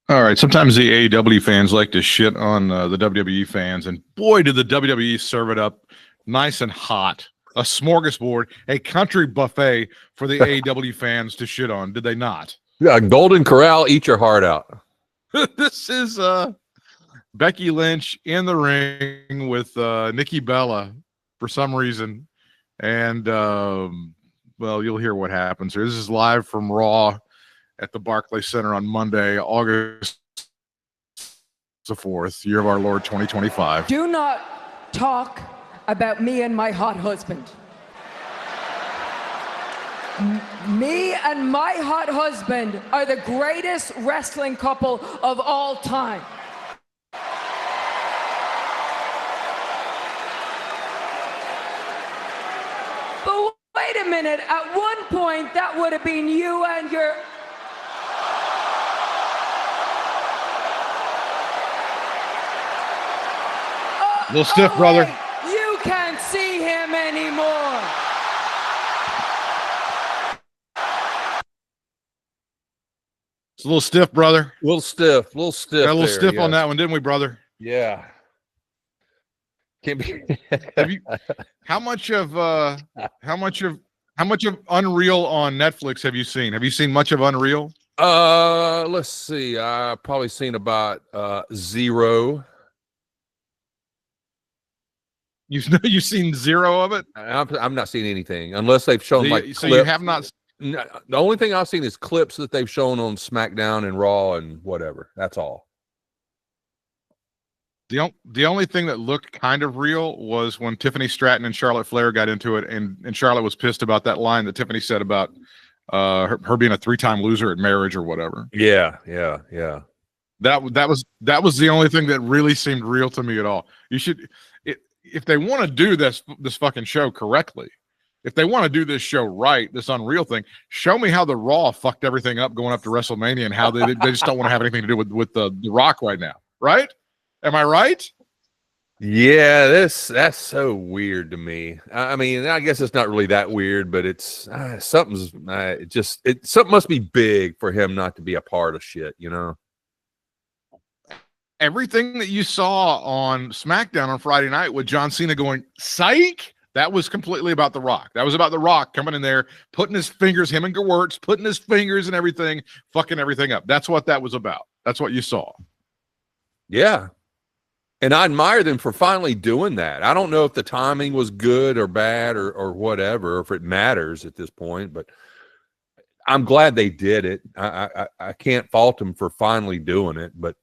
All right. Sometimes the AEW fans like to shit on the WWE fans, and boy, did the WWE serve it up nice and hot. A smorgasbord, a country buffet for the AEW fans to shit on. Did they not? Yeah, Golden Corral, eat your heart out. This is Becky Lynch in the ring with Nikki Bella for some reason. And, well, you'll hear what happens here. This is live from Raw at the Barclays Center on Monday, August the 4th, year of our Lord 2025. Do not talk about me and my hot husband. Me and my hot husband are the greatest wrestling couple of all time. But wait a minute, at one point that would have been you and your... A little stiff, brother. Wait, you can't see him anymore. It's a little stiff, brother. A little stiff. Got a little stiff yeah. on that one, didn't we, brother? Yeah. Can't be. Have you? How much of Unreal on Netflix have you seen? Have you seen much of Unreal? Let's see. I've probably seen about 0. You've seen 0 of it? I'm not seeing anything unless they've shown like so clips. You have not. No, the only thing I've seen is clips that they've shown on SmackDown and Raw and whatever. That's all. The only thing that looked kind of real was when Tiffany Stratton and Charlotte Flair got into it, and Charlotte was pissed about that line that Tiffany said about her being a 3-time loser at marriage or whatever. Yeah. That was the only thing that really seemed real to me at all. You should, if they want to do this fucking show correctly, if they want to do this show right, this Unreal thing, show me how the Raw fucked everything up going up to WrestleMania and how they just don't want to have anything to do with the Rock right now, right? Am I right? Yeah, that's so weird to me. I mean, I guess it's not really that weird, but it's something must be big for him not to be a part of shit, you know. Everything that you saw on SmackDown on Friday night with John Cena going psych, that was completely about The Rock. That was about The Rock coming in there, putting his fingers, him and Gewurz, putting his fingers and everything, fucking everything up. That's what that was about. That's what you saw. Yeah. And I admire them for finally doing that. I don't know if the timing was good or bad or whatever, or if it matters at this point, but I'm glad they did it. I can't fault them for finally doing it, but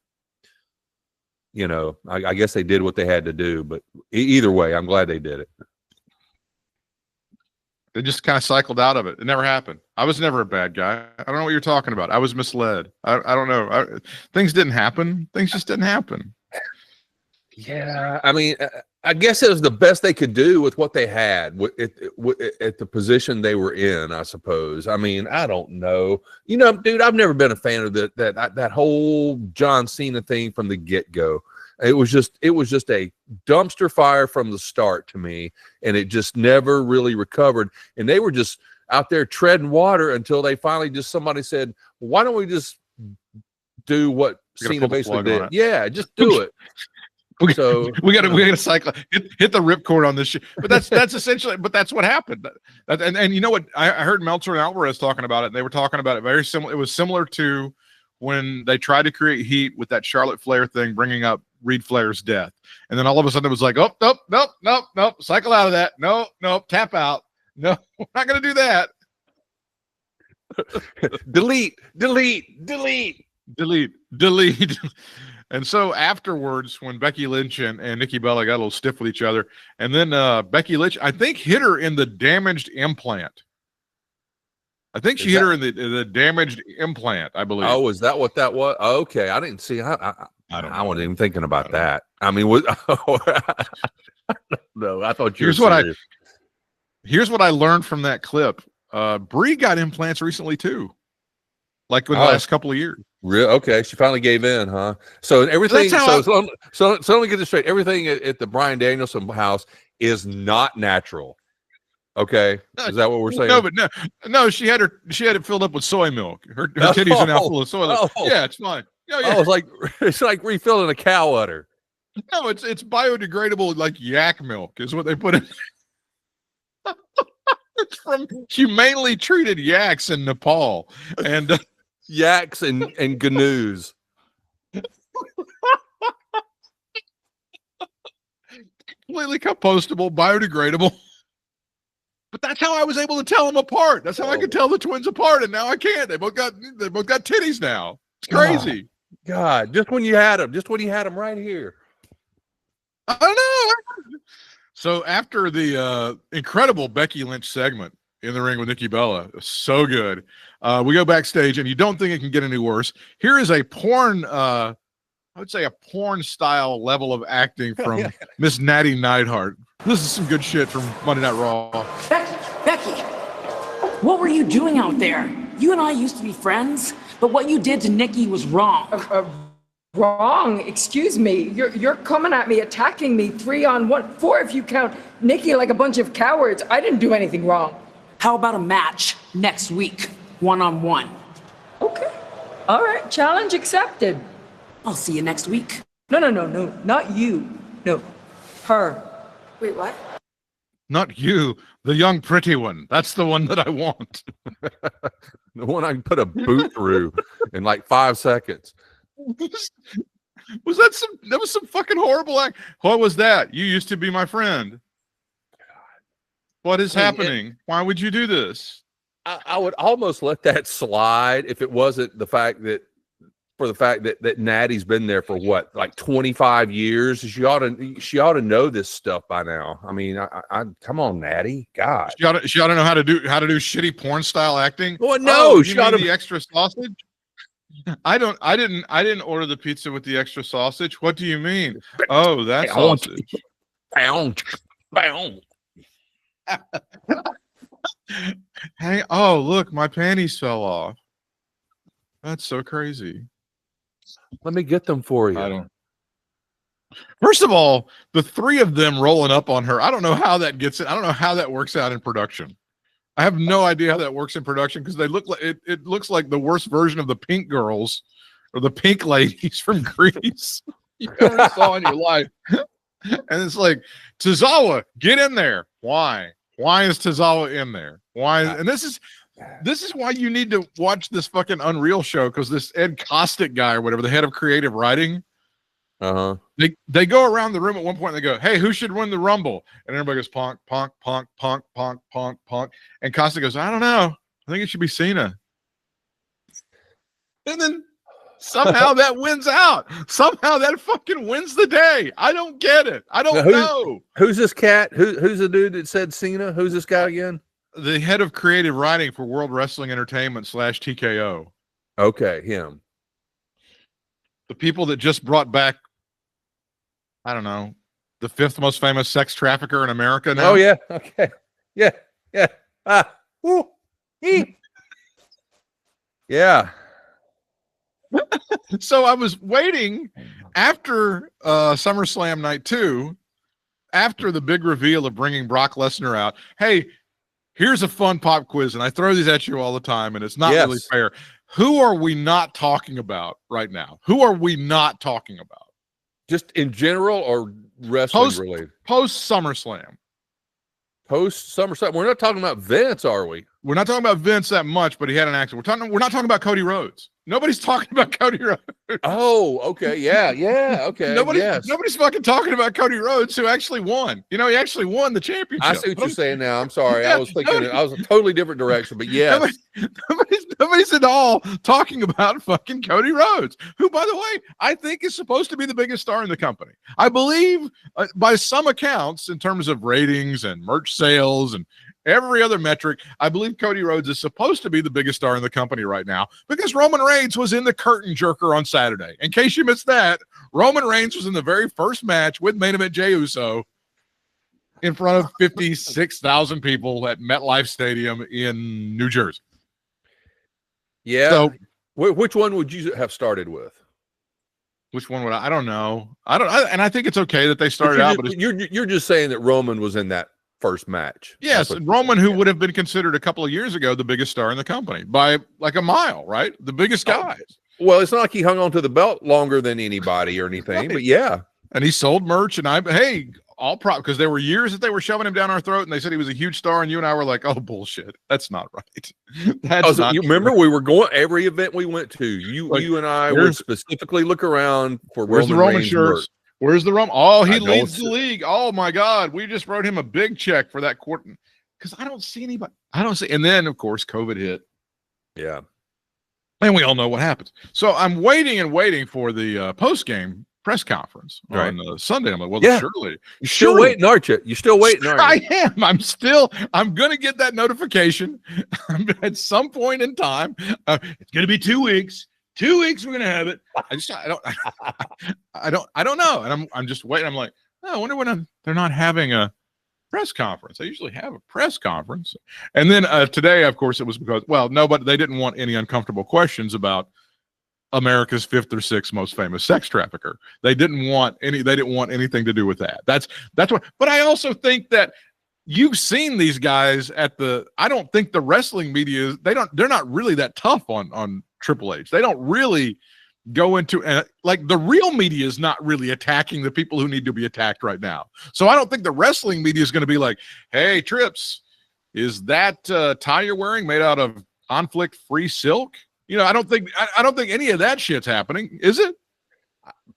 you know, I guess they did what they had to do. But either way, I'm glad they did it. They just kind of cycled out of it. It never happened. I was never a bad guy. I don't know what you're talking about. I was misled. I don't know. Things didn't happen. Things just didn't happen. Yeah, I mean, I guess it was the best they could do with what they had at the position they were in, I suppose. I mean, I don't know. You know, dude, I've never been a fan of that whole John Cena thing from the get-go. It was just a dumpster fire from the start to me, and it just never really recovered. And they were just out there treading water until they finally somebody said, "Why don't we just do what Cena basically did? Yeah, just do it." We gotta cycle, hit the ripcord on this shit. But that's essentially, but that's what happened. And you know what? I heard Meltzer and Alvarez talking about it. And they were talking about it very similar. It was similar to when they tried to create heat with that Charlotte Flair thing, bringing up Reed Flair's death. And then all of a sudden it was like, oh, nope, cycle out of that. No, tap out. No, we're not going to do that. delete. And so afterwards, when Becky Lynch and Nikki Bella got a little stiff with each other, and then Becky Lynch, I think, hit her in the damaged implant. I think she hit her in the damaged implant, I believe. Oh, is that what that was? Oh, okay, I didn't see. I wasn't even thinking about that. I mean, no, I thought you. Here's what I learned from that clip. Brie got implants recently too, like in the last couple of years. Real okay, she finally gave in, huh? So everything. So let me get this straight. Everything at the Bryan Danielson house is not natural. Okay, is that what we're saying? No, but no. She had it filled up with soy milk. Her titties are now full of soy milk. Yeah, it's fine. Yeah, yeah. Oh, it's like refilling a cow udder. No, it's biodegradable, like yak milk is what they put in. It's from humanely treated yaks in Nepal, and yaks and gnu's. Completely compostable, biodegradable. But that's how I was able to tell them apart. That's how I could tell the twins apart, and now I can't. They both got titties now. It's crazy. God, just when you had them right here. I don't know. So after the incredible Becky Lynch segment in the ring with Nikki Bella, so good. We go backstage, and you don't think it can get any worse. Here is a porn, I would say a porn style level of acting from Miss Natty Neidhart. This is some good shit from Monday Night Raw. Becky, what were you doing out there? You and I used to be friends, but what you did to Nikki was wrong. Wrong? Excuse me. You're coming at me, attacking me 3-on-1, 4 if you count Nikki like a bunch of cowards. I didn't do anything wrong. How about a match next week, 1-on-1? Okay. All right. Challenge accepted. I'll see you next week. No. Not you. No. Her. Wait, what? Not you, the young pretty one. That's the one that I want. The one I can put a boot through in like 5 seconds. Was that some fucking horrible act? What was that? You used to be my friend. What is happening? Why would you do this? I would almost let that slide if it wasn't the fact that Natty's been there for what, like 25 years. She ought to know this stuff by now. I mean, I come on, Natty. God. She ought to know how to do shitty porn style acting. Well, no, she ought to the extra sausage. I didn't order the pizza with the extra sausage. What do you mean? Oh, that sausage. Hey, oh, look, my panties fell off. That's so crazy. Let me get them for you. First of all, the 3 of them rolling up on her. I don't know how that gets it. I don't know how that works out in production. I have no idea how that works in production because they look like it looks like the worst version of the Pink Girls or the Pink Ladies from Greece you ever saw in your life. And it's like, Tozawa, get in there. Why? Why is Tozawa in there? Why? And this is why you need to watch this fucking Unreal show, because this Ed Kostick guy or whatever, the head of creative writing, they go around the room at one point and they go, hey, who should win the Rumble? And everybody goes, Punk, Punk, Punk, Punk, Punk, Punk, Punk. And Kostick goes, I don't know. I think it should be Cena. And then somehow that wins out. Somehow that fucking wins the day. I don't get it. I don't know. Who's this cat? Who's the dude that said Cena? Who's this guy again? The head of creative writing for World Wrestling Entertainment / TKO. Okay, him. The people that just brought back, I don't know, the 5th most famous sex trafficker in America now. Oh, yeah. Okay. Yeah. Yeah. So I was waiting after SummerSlam Night 2, after the big reveal of bringing Brock Lesnar out. Hey, here's a fun pop quiz, and I throw these at you all the time, and it's not really fair. Who are we not talking about right now? Who are we not talking about? Just in general or wrestling related? Post SummerSlam. Post SummerSlam. We're not talking about Vince, are we? We're not talking about Vince that much, but he had an accident. We're not talking about Cody Rhodes. Nobody's talking about Cody Rhodes. Oh, okay. Yeah. Okay. Nobody's fucking talking about Cody Rhodes, who actually won. You know, he actually won the championship. I see what you're saying now. I'm sorry. I was thinking I was a totally different direction, but yes. Nobody's at all talking about fucking Cody Rhodes, who, by the way, I think is supposed to be the biggest star in the company. I believe, by some accounts, in terms of ratings and merch sales and every other metric, I believe Cody Rhodes is supposed to be the biggest star in the company right now, because Roman Reigns was in the curtain jerker on Saturday. In case you missed that, Roman Reigns was in the very first match with main event Jey Uso in front of 56,000 people at MetLife Stadium in New Jersey. Yeah. So, which one would you have started with? Which one would I don't know. And I think it's okay that they started out, but you're just saying that Roman was in that first match. Yes, That's what- Roman, who would have been considered a couple of years ago the biggest star in the company by like a mile, right? The biggest guy. Well, it's not like he hung on to the belt longer than anybody or anything, but yeah. And he sold merch, and all prop, because there were years that they were shoving him down our throat, and they said he was a huge star, and you and I were like, oh, bullshit. That's not right. That's not You true. remember we were going every event we went to. You and I would specifically look around for Where's the Roman Reigns shirts? merch. Where's the Roman? Oh, he I don't leads the see- league. Oh my God. We just wrote him a big check for that quarter. Because I don't see anybody. I don't see. And then, of course, COVID hit. Yeah. And we all know what happens. So I'm waiting and waiting for the post-game press conference on Sunday. I'm like, well, Yeah. surely. You're still waiting, aren't you? You're still waiting, aren't you? I am. I'm going to get that notification at some point in time. It's going to be 2 weeks. 2 weeks, we're going to have it. I don't know. And I'm just waiting. I'm like, oh, I wonder when they're not having a press conference. They usually have a press conference. And then today, of course, it was because, but they didn't want any uncomfortable questions about America's fifth or sixth most famous sex trafficker. They didn't want anything to do with that. That's what, but I also think that you've seen these guys I don't think the wrestling media, they're not really that tough on Triple H. They don't really go into, like, the real media is not really attacking the people who need to be attacked right now. So I don't think the wrestling media is going to be like, hey, Trips, is that tie you're wearing made out of conflict-free silk? I don't think any of that shit's happening, is it?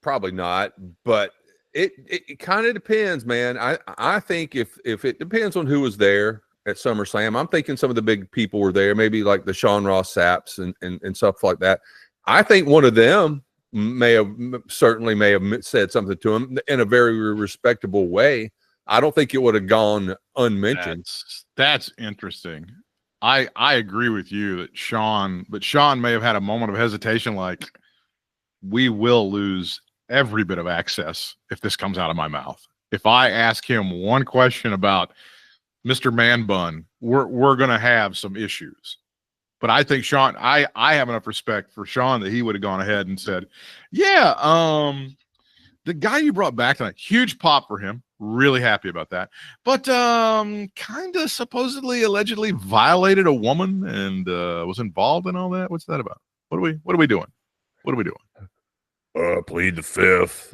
Probably not, but it kind of depends, man. I think if it depends on who was there at SummerSlam, I'm thinking some of the big people were there, maybe like the Sean Ross Sapps and stuff like that. I think one of them may have said something to him in a very respectable way. I don't think it would have gone unmentioned. That's interesting. I agree with you that Sean may have had a moment of hesitation, like, we will lose every bit of access if this comes out of my mouth. If I ask him one question about Mr. Man Bun, we're going to have some issues. But I think Sean, I have enough respect for Sean that he would have gone ahead and said, yeah, the guy you brought back tonight, huge pop for him. Really happy about that. But kind of supposedly, allegedly violated a woman and was involved in all that. What's that about? What are we doing? What are we doing? Plead the fifth.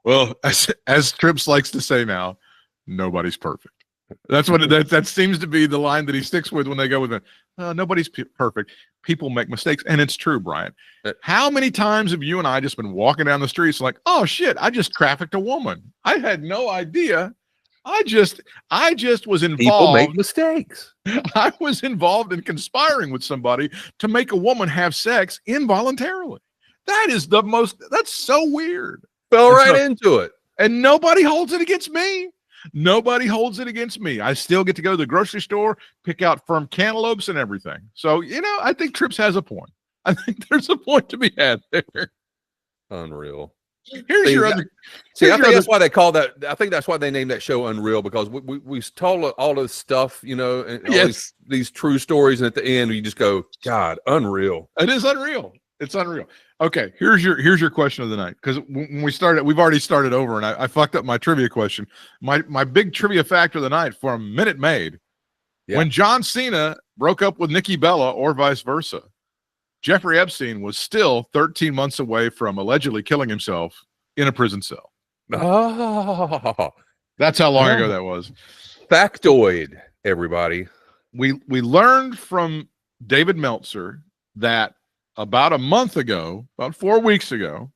Well, as Trips likes to say now, nobody's perfect. That's what that seems to be the line that he sticks with when they go with it. Nobody's perfect. People make mistakes, and it's true, Brian. How many times have you and I just been walking down the streets like, oh shit, I just trafficked a woman. I had no idea. I just was involved. People make mistakes. I was involved in conspiring with somebody to make a woman have sex involuntarily. That's so weird. Fell right into it. And nobody holds it against me. Nobody holds it against me. I still get to go to the grocery store, pick out firm cantaloupes and everything. So, I think Trips has a point. I think there's a point to be had there. Unreal. Here's your other. I think that's why they call that. I think that's why they named that show Unreal, because we told all this stuff, and all these true stories, and at the end you just go, God, unreal. It is unreal. It's unreal. Okay, here's your question of the night, because when we started, we've already started over, and I fucked up my trivia question. My big trivia fact of the night from Minute Maid: when John Cena broke up with Nikki Bella, or vice versa, Jeffrey Epstein was still 13 months away from allegedly killing himself in a prison cell. Oh, that's how long ago that was. Factoid, everybody. We learned from David Meltzer that about a month ago, about 4 weeks ago,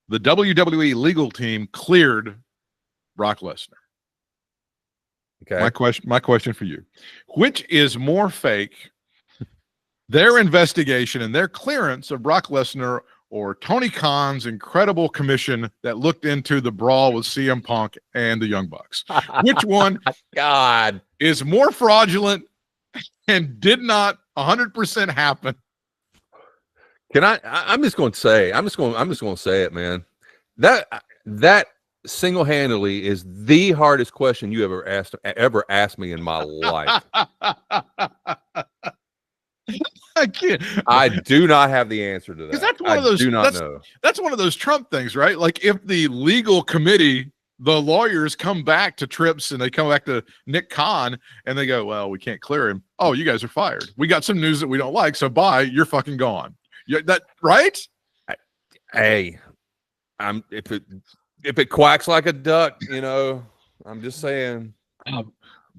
the WWE legal team cleared Brock Lesnar. Okay. My question for you: which is more fake, their investigation and their clearance of Brock Lesnar, or Tony Khan's incredible commission that looked into the brawl with CM Punk and the Young Bucks? Which one is more fraudulent and did not 100% happen? I'm just going to say it, man. That single-handedly is the hardest question you ever asked me in my life. I can't. I do not have the answer to that. That's one of those. Do not know. That's one of those Trump things, right? Like, if the legal committee the lawyers come back to Trips and they come back to Nick Khan and they go, well, we can't clear him. Oh, you guys are fired. We got some news that we don't like. So bye. You're fucking gone. That right? Hey, if it quacks like a duck, I'm just saying.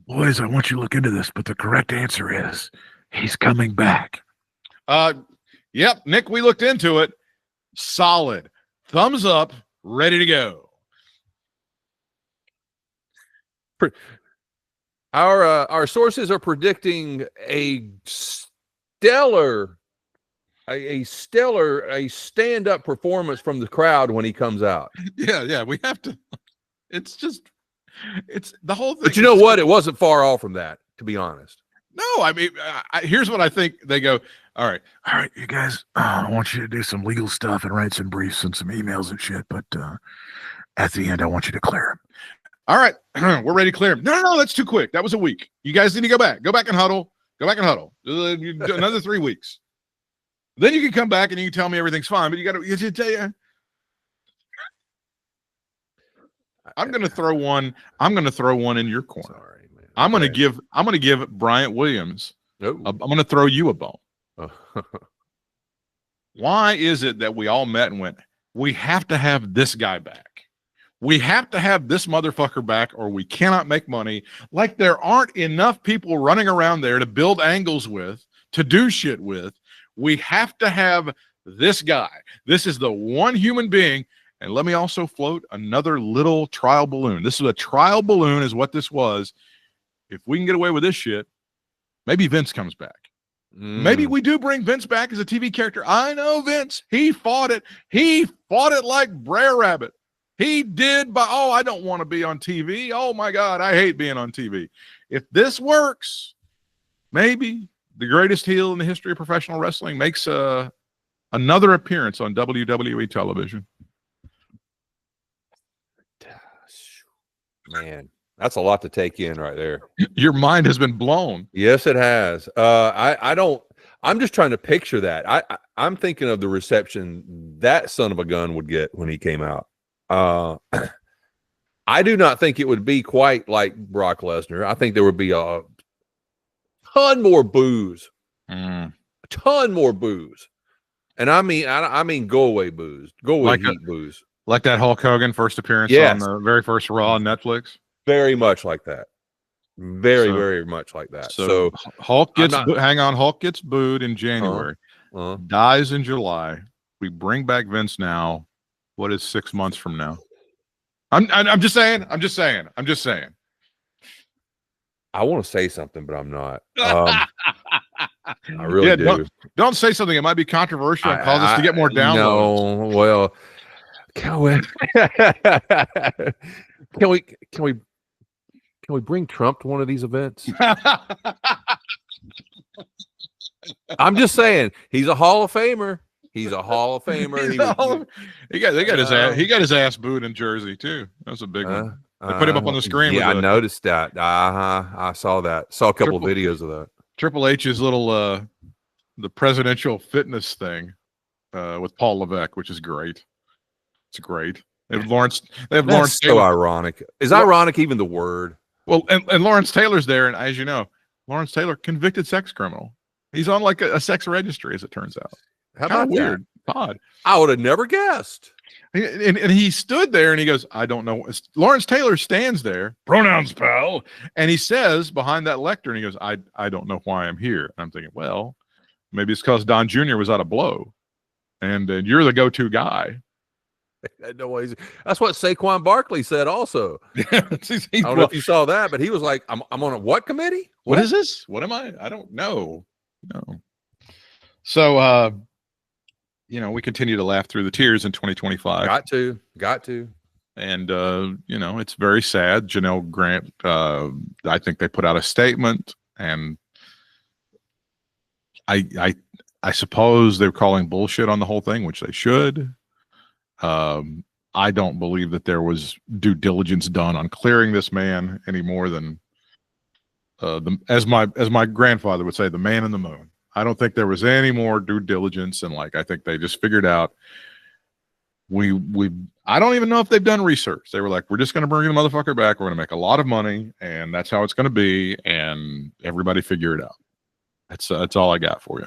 Boys, I want you to look into this, but the correct answer is he's coming back. Yep, Nick, we looked into it. Solid. Thumbs up, ready to go. Our sources are predicting a stand-up performance from the crowd when he comes out. Yeah, we have to. It's the whole thing. But you know what? It wasn't far off from that, to be honest. No, I mean, here's what I think. They go, all right, you guys, I want you to do some legal stuff and write some briefs and some emails and shit, but at the end, I want you to clear him. All right, we're ready to clear him. No, that's too quick. That was a week. You guys need to go back. Go back and huddle. Another 3 weeks. Then you can come back and you can tell me everything's fine. But you tell you. I'm going to throw one. I'm going to throw one in your corner. Sorry, man. I'm going to give Bryant Williams. Oh. I'm going to throw you a bone. Why is it that we all met and went, we have to have this guy back? We have to have this motherfucker back or we cannot make money. Like there aren't enough people running around there to build angles with, to do shit with. We have to have this guy. This is the one human being. And let me also float another little trial balloon. This is a trial balloon is what this was. If we can get away with this shit, maybe Vince comes back. Maybe we do bring Vince back as a TV character. I know Vince. He fought it. He fought it like Brer Rabbit. He did, but I don't want to be on TV. Oh my God, I hate being on TV. If this works, maybe the greatest heel in the history of professional wrestling makes another appearance on WWE television. Man, that's a lot to take in right there. Your mind has been blown. Yes, it has. I'm just trying to picture that. I'm thinking of the reception that son of a gun would get when he came out. I do not think it would be quite like Brock Lesnar. I think there would be a ton more boos. A ton more boos. And I mean go away boos. Go away like heat boos. Like that Hulk Hogan first appearance on the very first Raw on Netflix. Very much like that. Very much like that. So Hulk gets Hulk gets booed in January. Dies in July. We bring back Vince now. What is 6 months from now? I'm just saying. I want to say something, but I'm not. I really do. Don't say something. It might be controversial and cause us to get more downloads. No, well, can we bring Trump to one of these events? I'm just saying, he's a Hall of Famer. He's a Hall of Famer. He got his ass booed in Jersey too. That was a big one. They put him up on the screen. Yeah, I noticed that. I saw that. Saw a couple of videos of that. Triple H's little the presidential fitness thing with Paul Levesque, which is great. It's great. They have Lawrence. So Taylor. Ironic. Is ironic even the word? Well, and Lawrence Taylor's there, and as you know, Lawrence Taylor, convicted sex criminal. He's on like a sex registry, as it turns out. How about weird? Odd. I would have never guessed. And he stood there and he goes, I don't know. Lawrence Taylor stands there, pronouns, pal. And he says behind that lectern, he goes, I don't know why I'm here. And I'm thinking, well, maybe it's because Don Jr. was out of blow. And you're the go-to guy. No, that's what Saquon Barkley said also. I don't know if you saw that, but he was like, I'm on a what committee? What is this? What am I? I don't know. No. So, we continue to laugh through the tears in 2025. Got to. And, it's very sad. Janelle Grant, I think they put out a statement, and I suppose they're calling bullshit on the whole thing, which they should. I don't believe that there was due diligence done on clearing this man any more than as my grandfather would say, the man in the moon. I don't think there was any more due diligence, and I think they just figured out I don't even know if they've done research. They were like, we're just going to bring the motherfucker back. We're going to make a lot of money, and that's how it's going to be. And everybody figure it out. That's all I got for you.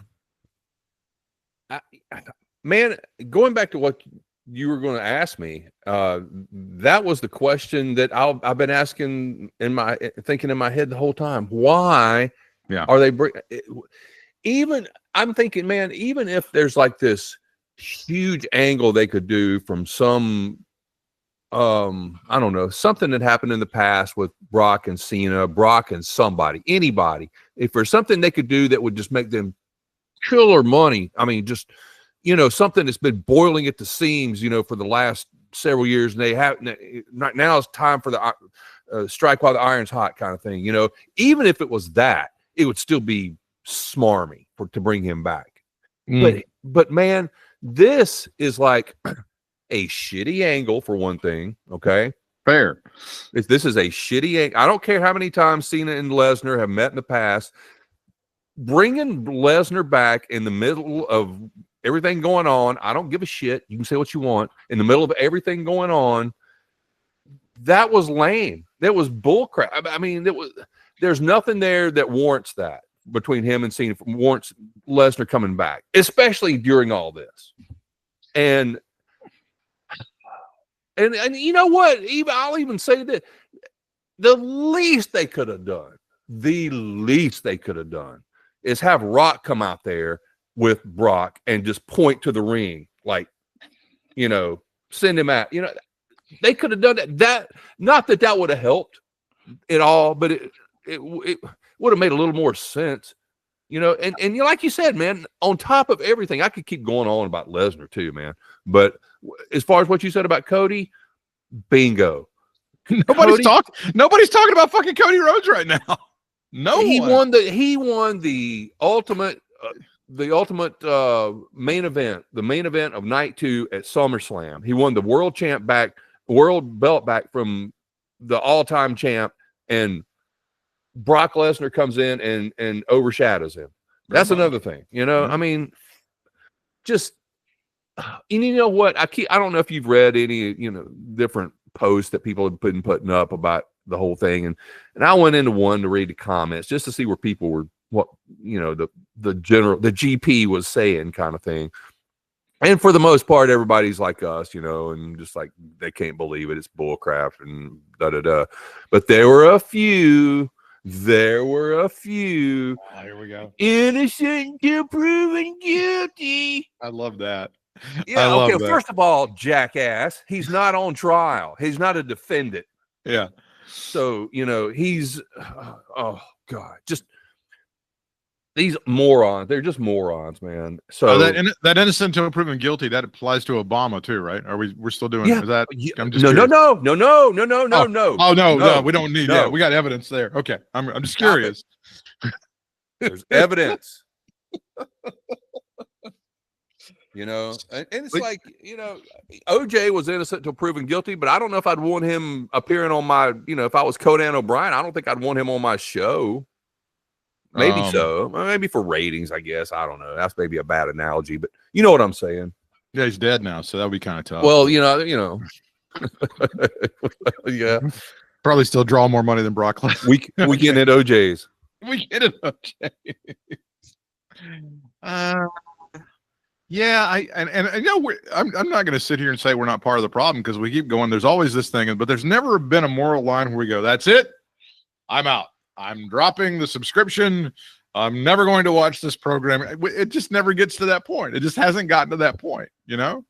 Man, going back to what you were going to ask me, that was the question that I've been asking thinking in my head the whole time. Why are they I'm thinking, man, even if there's like this huge angle they could do from some I don't know, something that happened in the past with Brock and Cena, Brock and anybody, if there's something they could do that would just make them killer money, I mean, just, you know, something that's been boiling at the seams, you know, for the last several years, and they have now it's time for the strike while the iron's hot kind of thing, you know. Even if it was that, it would still be smarmy to bring him back. But man, this is like a shitty angle for one thing. Okay, fair. This is a shitty angle. I don't care how many times Cena and Lesnar have met in the past. Bringing Lesnar back in the middle of everything going on, I don't give a shit. You can say what you want. In the middle of everything going on, that was lame. That was bullcrap. I mean, there's nothing there that warrants that between him and Cena, warrants Lesnar coming back, especially during all this. And you know what? I'll even say that the least they could have done is have Rock come out there with Brock and just point to the ring, like, you know, send him out. You know, they could have done that. Not that would have helped at all, but it would have made a little more sense, you know. And you know, like you said, man, on top of everything, I could keep going on about Lesnar too, man. But as far as what you said about Cody, bingo. Nobody's talking about fucking Cody Rhodes right now. No, he won the ultimate main event, the main event of night 2 at SummerSlam. He won the world belt back from the all-time champ, and Brock Lesnar comes in and overshadows him. That's another thing, you know. I mean, just, and you know what? I don't know if you've read any, you know, different posts that people have been putting up about the whole thing, and I went into one to read the comments just to see where people were, what, you know, the GP was saying, kind of thing. And for the most part, everybody's like us, you know, and just like they can't believe it, it's bullcrap and da. But there were a few. Here we go. Innocent till proven guilty. I love that. Yeah. Okay. First of all, jackass, he's not on trial. He's not a defendant. Yeah. So, you know, he's, oh God, just these morons. They're just morons, man. So that innocent until proven guilty, that applies to Obama too, right? We're still doing? Yeah. Is that? I'm just no. Oh no, we don't need that. We got evidence there. Okay, I'm just curious. There's evidence. You know, and it's like, you know, OJ was innocent till proven guilty, but I don't know if I'd want him appearing on my, you know, if I was Conan O'Brien, I don't think I'd want him on my show. Maybe so. Maybe for ratings, I guess. I don't know. That's maybe a bad analogy, but you know what I'm saying. Yeah, he's dead now, so that would be kind of tough. Well, you know. Yeah. Probably still draw more money than Brock Lesnar. We get at OJ's. We get it, OJ. Yeah, you know, I'm not going to sit here and say we're not part of the problem, because we keep going. There's always this thing, but there's never been a moral line where we go, that's it, I'm out. I'm dropping the subscription. I'm never going to watch this program. It just never gets to that point. It just hasn't gotten to that point, you know?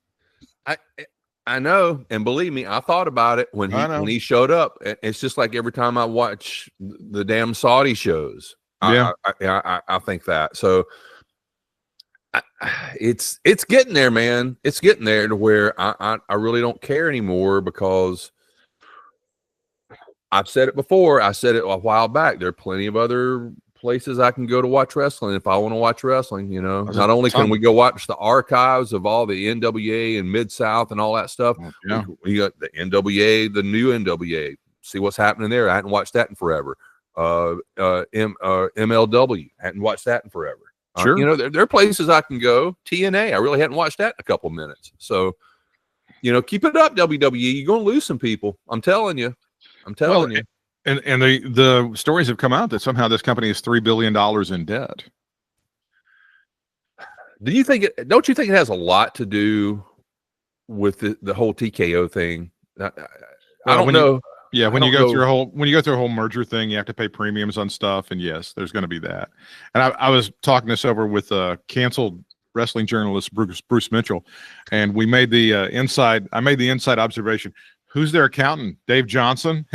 I know, and believe me, I thought about it when he showed up. It's just like every time I watch the damn Saudi shows. Yeah, I think that. So it's getting there, man. It's getting there to where I really don't care anymore, because I've said it before. I said it a while back. There are plenty of other places I can go to watch wrestling if I want to watch wrestling. You know, not only can we go watch the archives of all the NWA and Mid-South and all that stuff. Yeah. We got the NWA, the new NWA. See what's happening there. I hadn't watched that in forever. MLW, hadn't watched that in forever. Sure. You know, there are places I can go. TNA, I really hadn't watched that in a couple minutes. So You know, keep it up, WWE. You're gonna lose some people. I'm telling you. You. And the stories have come out that somehow this company is $3 billion in debt. Do you think it? Don't you think it has a lot to do with the whole TKO thing? I don't know. When you go through a whole merger thing, you have to pay premiums on stuff, and yes, there's going to be that. And I was talking this over with canceled wrestling journalist Bruce Mitchell, and we made the I made the inside observation. Who's their accountant? Dave Johnson.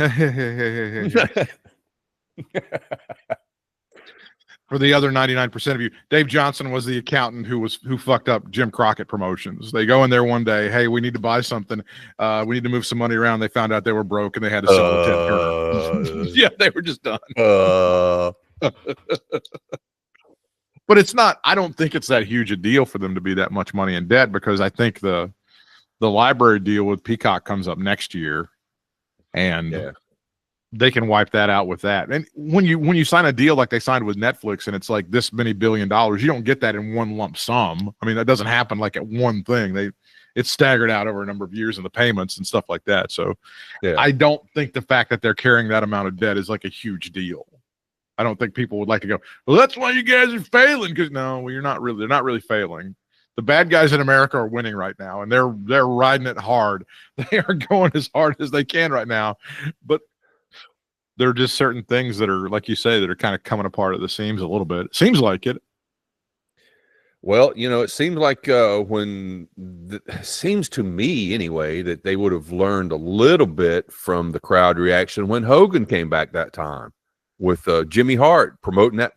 For the other 99% of you, Dave Johnson was the accountant who fucked up Jim Crockett Promotions. They go in there one day, hey, we need to buy something. We need to move some money around. They found out they were broke and they had to sell the 10 turns. Yeah, they were just done. But it's not. I don't think it's that huge a deal for them to be that much money in debt, because I think the library deal with Peacock comes up next year, and they can wipe that out with that. And when you sign a deal like they signed with Netflix, and it's like this many $1 billion, you don't get that in one lump sum. I mean, that doesn't happen like at one thing. It's staggered out over a number of years in the payments and stuff like that. So I don't think the fact that they're carrying that amount of debt is like a huge deal. I don't think people would like to go, well, that's why you guys are failing. Because they're not really failing. The bad guys in America are winning right now, and they're riding it hard. They are going as hard as they can right now. But there are just certain things that are, like you say, that are kind of coming apart at the seams a little bit. It seems like it. Well, it seems like seems to me anyway that they would have learned a little bit from the crowd reaction when Hogan came back that time with Jimmy Hart promoting that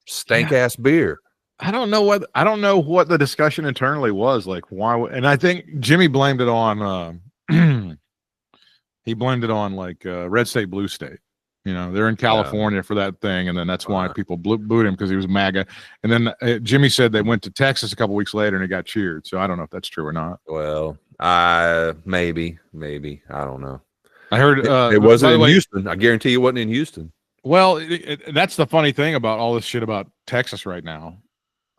stank ass beer. I don't know what the discussion internally was like. Why? And I think Jimmy blamed it on. He blamed it on like Red State, Blue State. They're in California for that thing, and then that's why people booed him, because he was MAGA. And then Jimmy said they went to Texas a couple weeks later and he got cheered. So I don't know if that's true or not. Well, maybe I don't know. I heard it wasn't in Houston. I guarantee it wasn't in Houston. Well, that's the funny thing about all this shit about Texas right now.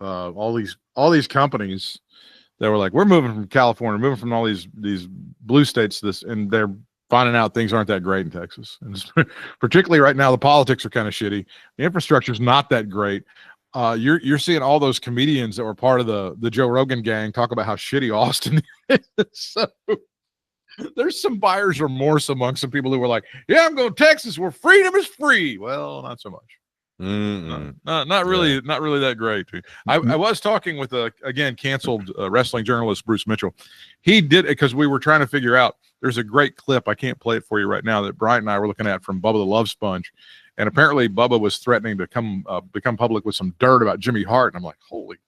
All these companies that were like, we're moving from California, moving from all these blue states to this, and they're finding out things aren't that great in Texas. And particularly right now, the politics are kind of shitty. The infrastructure is not that great. You're seeing all those comedians that were part of the Joe Rogan gang talk about how shitty Austin is. So there's some buyer's remorse amongst some people who were like, yeah, I'm going to Texas where freedom is free. Well, not so much. Not really that great. I was talking with again canceled wrestling journalist Bruce Mitchell. He did it because we were trying to figure out. There's a great clip, I can't play it for you right now, that Brian and I were looking at from Bubba the Love Sponge, and apparently Bubba was threatening to become public with some dirt about Jimmy Hart, and I'm like, holy!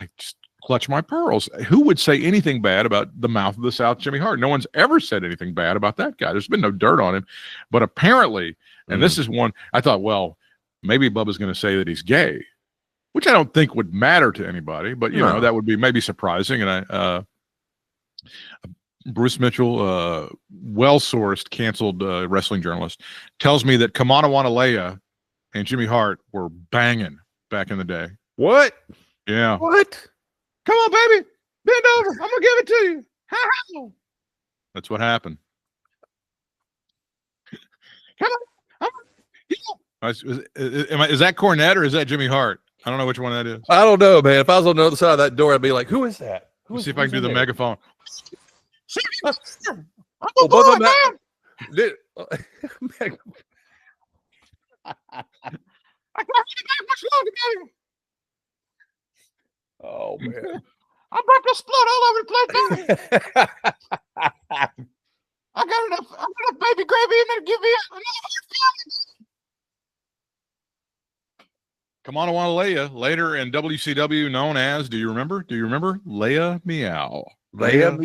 I just clutch my pearls. Who would say anything bad about the mouth of the South, Jimmy Hart? No one's ever said anything bad about that guy. There's been no dirt on him, but apparently, and this is one I thought, well, maybe Bubba's going to say that he's gay, which I don't think would matter to anybody, but that would be maybe surprising. And Bruce Mitchell, well-sourced, canceled wrestling journalist, tells me that Kamana Wanalea and Jimmy Hart were banging back in the day. What? Yeah. What? Come on, baby. Bend over. I'm going to give it to you. How? That's what happened. Come on. Is that Cornette or is that Jimmy Hart? I don't know which one that is. I don't know, man. If I was on the other side of that door, I'd be like, who is that? Let's see if I can do the megaphone. Both of them oh man, I'm about to explode all over the place. I got enough baby gravy in there to give me another. Kamana Wanalea, later in WCW known as, do you remember? Leia Meow. Leia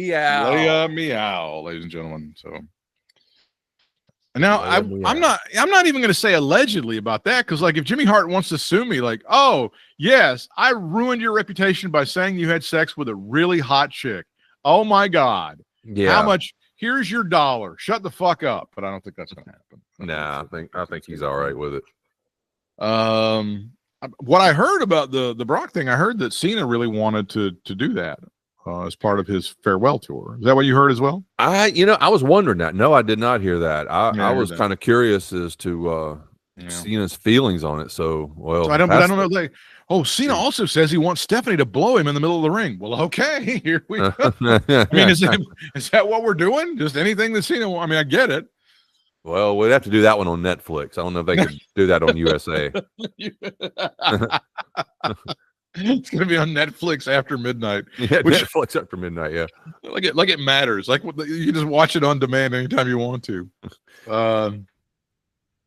Meow, ladies and gentlemen. So, and now I'm not even going to say allegedly about that, because like if Jimmy Hart wants to sue me, like, oh yes, I ruined your reputation by saying you had sex with a really hot chick. Oh my God, how much? Here's your $1. Shut the fuck up. But I don't think that's going to happen. Nah, I think he's all right with it. What I heard about the Brock thing, I heard that Cena really wanted to do that. as part of his farewell tour. Is that what you heard as well? I was wondering that. No, I did not hear that. Yeah, I was kind of curious as to Cena's feelings on it. So, well, I don't know. Cena also says he wants Stephanie to blow him in the middle of the ring. Well, okay, here we go. I mean, is that what we're doing? Just anything that Cena wants? I mean, I get it. Well, we'd have to do that one on Netflix. I don't know if they could do that on USA. It's going to be on Netflix after midnight. Yeah, Netflix after midnight. Yeah, like it matters. Like you can just watch it on demand anytime you want to. I'm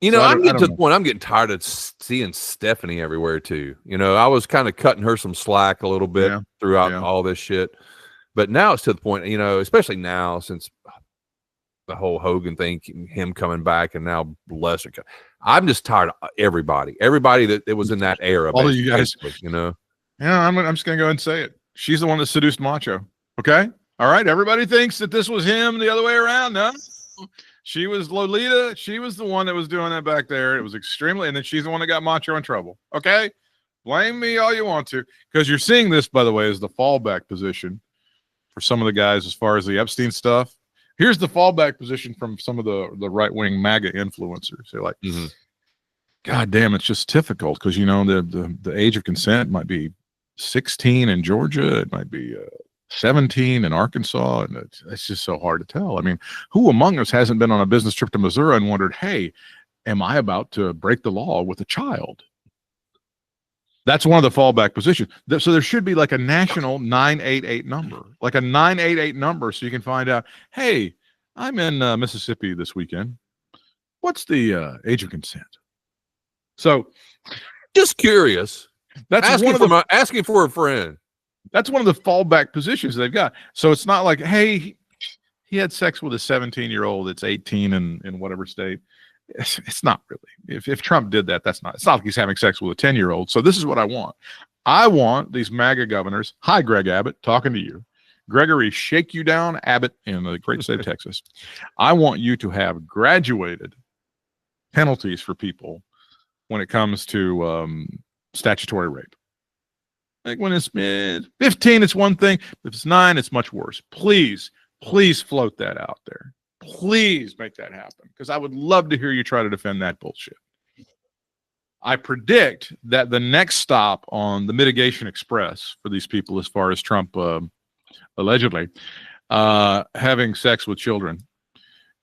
getting to the point. I'm getting tired of seeing Stephanie everywhere too. I was kind of cutting her some slack a little bit throughout all this shit, but now it's to the point. Especially now since the whole Hogan thing, him coming back, and now Lesnar. I'm just tired of everybody that was in that era. All of you guys, Yeah, I'm just gonna go ahead and say it. She's the one that seduced Macho. Okay, all right. Everybody thinks that this was him the other way around. No, she was Lolita. She was the one that was doing that back there. It was extremely, and then she's the one that got Macho in trouble. Okay, blame me all you want to, because you're seeing this, by the way, as the fallback position for some of the guys as far as the Epstein stuff. Here's the fallback position from some of the right-wing MAGA influencers. They're like, God damn, it's just difficult because the age of consent might be 16 in Georgia, it might be 17 in Arkansas, and it's just so hard to tell. I mean, who among us hasn't been on a business trip to Missouri and wondered, hey, am I about to break the law with a child? That's one of the fallback positions. So there should be like a national 988 number, like a 988 number, so you can find out, hey, I'm in Mississippi this weekend. What's the age of consent? So, just curious. That's asking for a friend. That's one of the fallback positions they've got. So it's not like, hey, he had sex with a 17-year-old that's 18 in whatever state. It's not really. If Trump did that, it's not like he's having sex with a 10-year-old. So this is what I want. I want these MAGA governors. Hi, Greg Abbott, talking to you. Gregory Shake You Down Abbott in the great state of Texas. I want you to have graduated penalties for people when it comes to statutory rape. Like when it's 15, it's one thing. If it's 9, it's much worse. Please float that out there. Please make that happen, because I would love to hear you try to defend that bullshit. I predict that the next stop on the mitigation express for these people, as far as Trump allegedly having sex with children,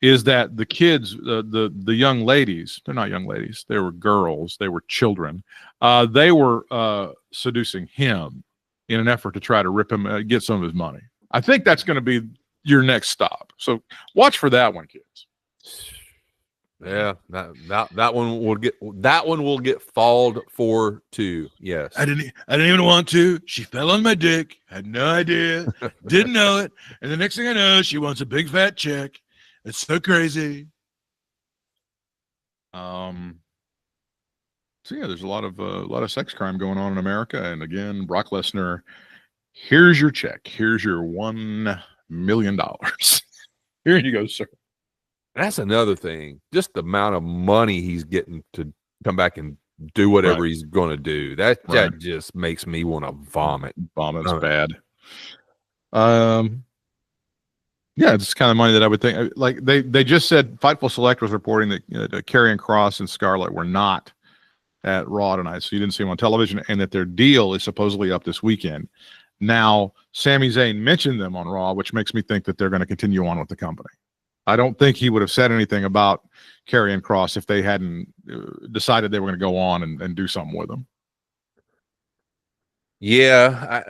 is that the kids, the young ladies, they're not young ladies, they were girls, they were children, they were seducing him in an effort to try to rip him, get some of his money. I think that's going to be your next stop. So watch for that one, kids. Yeah, that one will get falled for too. Yes. I didn't even want to. She fell on my dick. Had no idea. Didn't know it. And the next thing I know, she wants a big fat check. It's so crazy. So yeah, there's a lot of sex crime going on in America. And again, Brock Lesnar, here's your check. Here's your $1 million. Here you go, sir. That's another thing. Just the amount of money he's getting to come back and do whatever he's going to do. That just makes me want to vomit. Vomit's bad. Yeah, it's kind of money that I would think. Like they just said, Fightful Select was reporting that Karrion Kross and Scarlett were not at Raw tonight, so you didn't see them on television, and that their deal is supposedly up this weekend. Now, Sami Zayn mentioned them on Raw, which makes me think that they're going to continue on with the company. I don't think he would have said anything about Karrion Kross if they hadn't decided they were going to go on and do something with him. Yeah,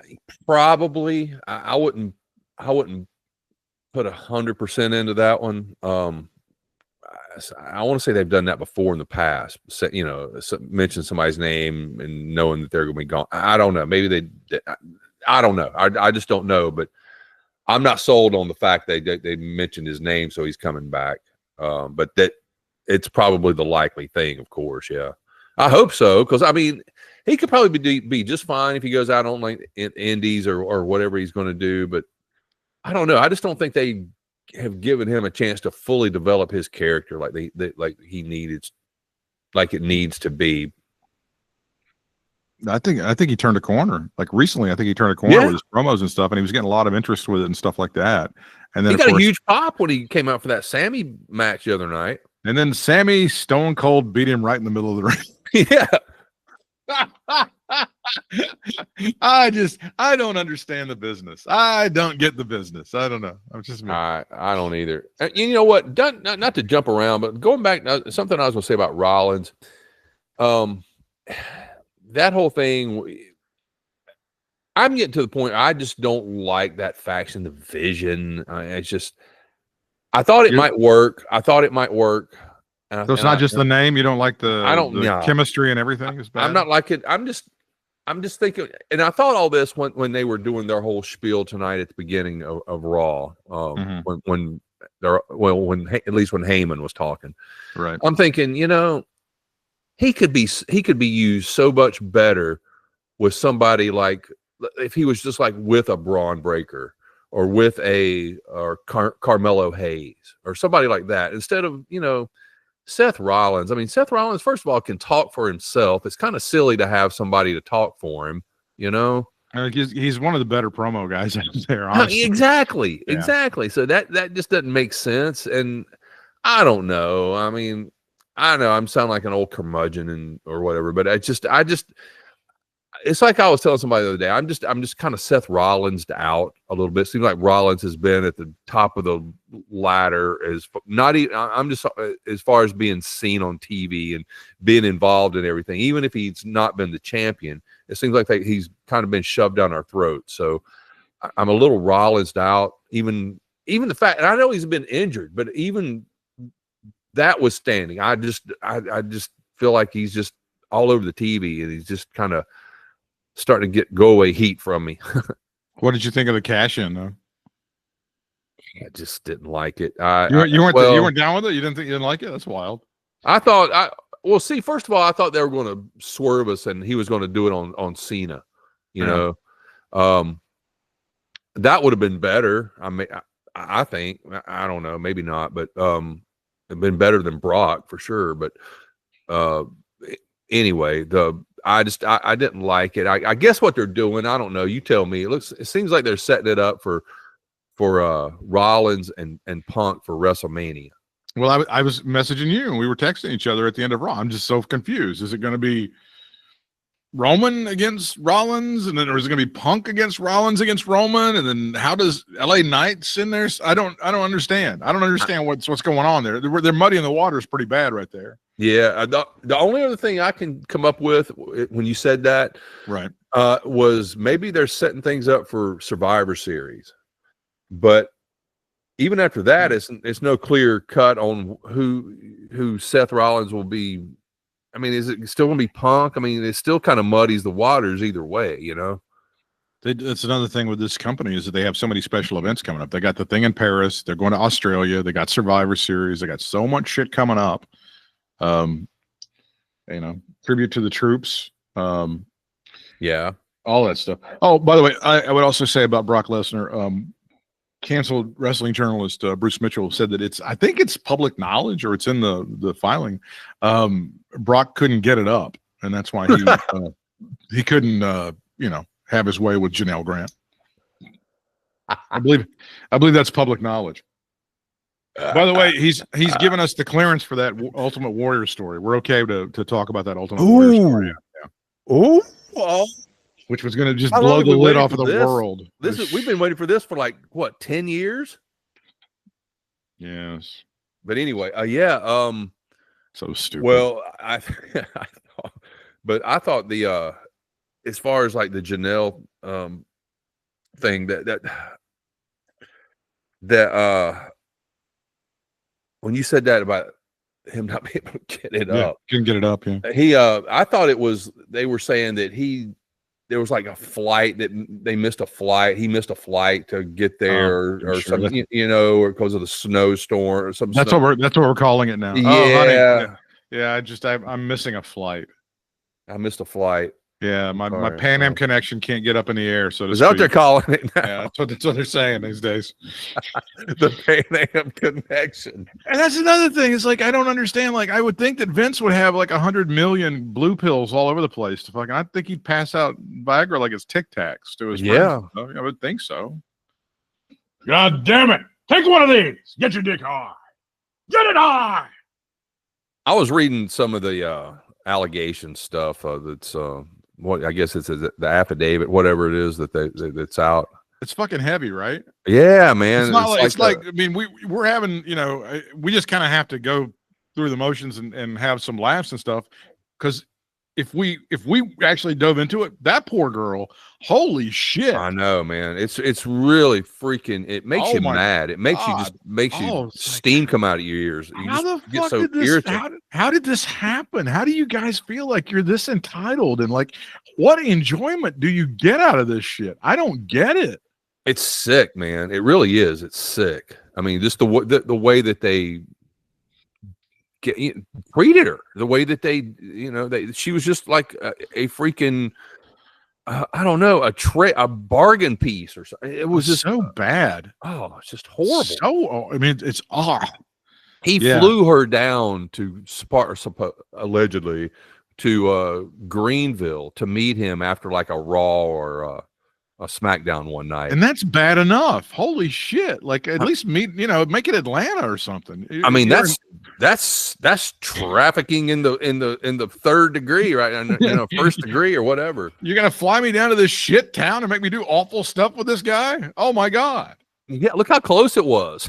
probably. I wouldn't put 100% into that one. I want to say they've done that before in the past. Mention somebody's name and knowing that they're going to be gone. I don't know. Maybe I don't know. I just don't know. But I'm not sold on the fact they mentioned his name, so he's coming back. But that it's probably the likely thing, of course. Yeah, I hope so, because I mean, he could probably be just fine if he goes out on like indies or whatever he's going to do. But I don't know. I just don't think they have given him a chance to fully develop his character like he needed, like it needs to be. I think he turned a corner. Like recently, I think he turned a corner with his promos and stuff, and he was getting a lot of interest with it and stuff like that. And then he got a huge pop when he came out for that Sammy match the other night. And then Sammy Stone Cold beat him right in the middle of the ring. Yeah. I don't understand the business. I don't get the business. I don't know. I'm just I don't either. You know what? Not to jump around, but going back, something I was going to say about Rollins. That whole thing, I'm getting to the point I just don't like that faction division. It's just, I thought it might work. So it's not just the name. You don't like the chemistry and everything is bad. I'm not like it. I'm just thinking, and I thought all this when they were doing their whole spiel tonight at the beginning of Raw, when at least when Heyman was talking, right? I'm thinking, he could be used so much better with somebody like, if he was just like with a Braun Breaker or with Carmelo Hayes or somebody like that, instead of, Seth Rollins. I mean, Seth Rollins, first of all, can talk for himself. It's kind of silly to have somebody to talk for him, He's one of the better promo guys out there, honestly. Exactly. So that just doesn't make sense. And I don't know. I mean, I know I'm sounding like an old curmudgeon or whatever, but I just it's like I was telling somebody the other day. I'm just kind of Seth Rollins out a little bit. Seems like Rollins has been at the top of the ladder I'm just as far as being seen on TV and being involved in everything. Even if he's not been the champion, it seems like he's kind of been shoved down our throats. So I'm a little Rollins out. Even the fact, and I know he's been injured, but even that was standing. I just feel like he's just all over the TV, and he's just kind of starting to get go away heat from me. What did you think of the cash in though? I just didn't like it. You weren't down with it? You didn't like it? That's wild. I thought first of all, I thought they were going to swerve us and he was going to do it on Cena. That would have been better. I mean, I think, I don't know, maybe not, but it'd been better than Brock for sure. But anyway, I didn't like it. I guess what they're doing, I don't know. You tell me. It seems like they're setting it up for Rollins and Punk for WrestleMania. Well, I was messaging you and we were texting each other at the end of Raw. I'm just so confused. Is it going to be Roman against Rollins, and then or is it going to be Punk against Rollins against Roman, and then how does LA Knight's in there? I don't understand. I don't understand what's going on there. They're muddying the waters pretty bad right there. Yeah, the only other thing I can come up with when you said that, right, was maybe they're setting things up for Survivor Series, but even after that, it's no clear cut on who Seth Rollins will be. I mean, is it still going to be Punk? I mean, it still kind of muddies the waters either way, That's another thing with this company is that they have so many special events coming up. They got the thing in Paris. They're going to Australia. They got Survivor Series. They got so much shit coming up. Tribute to the troops. Yeah, all that stuff. Oh, by the way, I would also say about Brock Lesnar, canceled wrestling journalist Bruce Mitchell said that I think it's public knowledge or it's in the filing. Brock couldn't get it up, and that's why he couldn't have his way with Janelle Grant. I believe that's public knowledge. By the way, he's given us the clearance for that Ultimate Warrior story. We're okay to talk about that Ultimate Warrior story. Yeah. Oh, well, which was going to just blow the lid off of the world. We've been waiting for this for 10 years. Yes, but anyway, so stupid. Well, I thought the as far as like the Janelle thing that when you said that about him not being able to get it up, couldn't get it up. Yeah, I thought they were saying that there was like a flight that they missed a flight. He missed a flight to get there or something, or because of the snowstorm or something. That's what we're calling it now. Yeah. I'm missing a flight. I missed a flight. Yeah, my Sorry, Pan Am sorry. connection can't get up in the air. So to Is that what they're speak. calling it now? Yeah, that's what they're saying these days. The Pan Am connection. And that's another thing. It's like I don't understand. Like I would think that Vince would have like 100 million blue pills all over the place. To fucking, I think he'd pass out Viagra like it's Tic Tacs to his Yeah. friends. I would think so. God damn it. Take one of these. Get your dick hard. Get it hard. I was reading some of the allegation stuff that's what I guess it's the affidavit, whatever it is that's out. It's fucking heavy, right? Yeah, man. It's not like it's like I mean we're having, you know, we just kind of have to go through the motions and have some laughs and stuff, because if we actually dove into it, that poor girl, holy shit. I know, man. It's really freaking. It makes Oh you my mad. It makes you God. just makes you Oh, it's like- steam come out of your ears. You How just the get fuck so did this? irritated. How did this happen? How do you guys feel like you're this entitled, and like what enjoyment do you get out of this shit? I don't get it. It's sick, man. It really is. It's sick. I mean, just the way that they treated her, the way that she was just like a freaking I don't know, a bargain piece or something. It was just so bad. Oh, it's just horrible. So I mean, it's He Yeah. flew her down to allegedly to Greenville to meet him after like a Raw or a SmackDown one night. and that's bad enough. Holy shit! Like at least make it Atlanta or something. I mean, You're- that's trafficking in the third degree, right? And first degree or whatever. you're gonna fly me down to this shit town and make me do awful stuff with this guy? Oh my god! Yeah, look how close it was.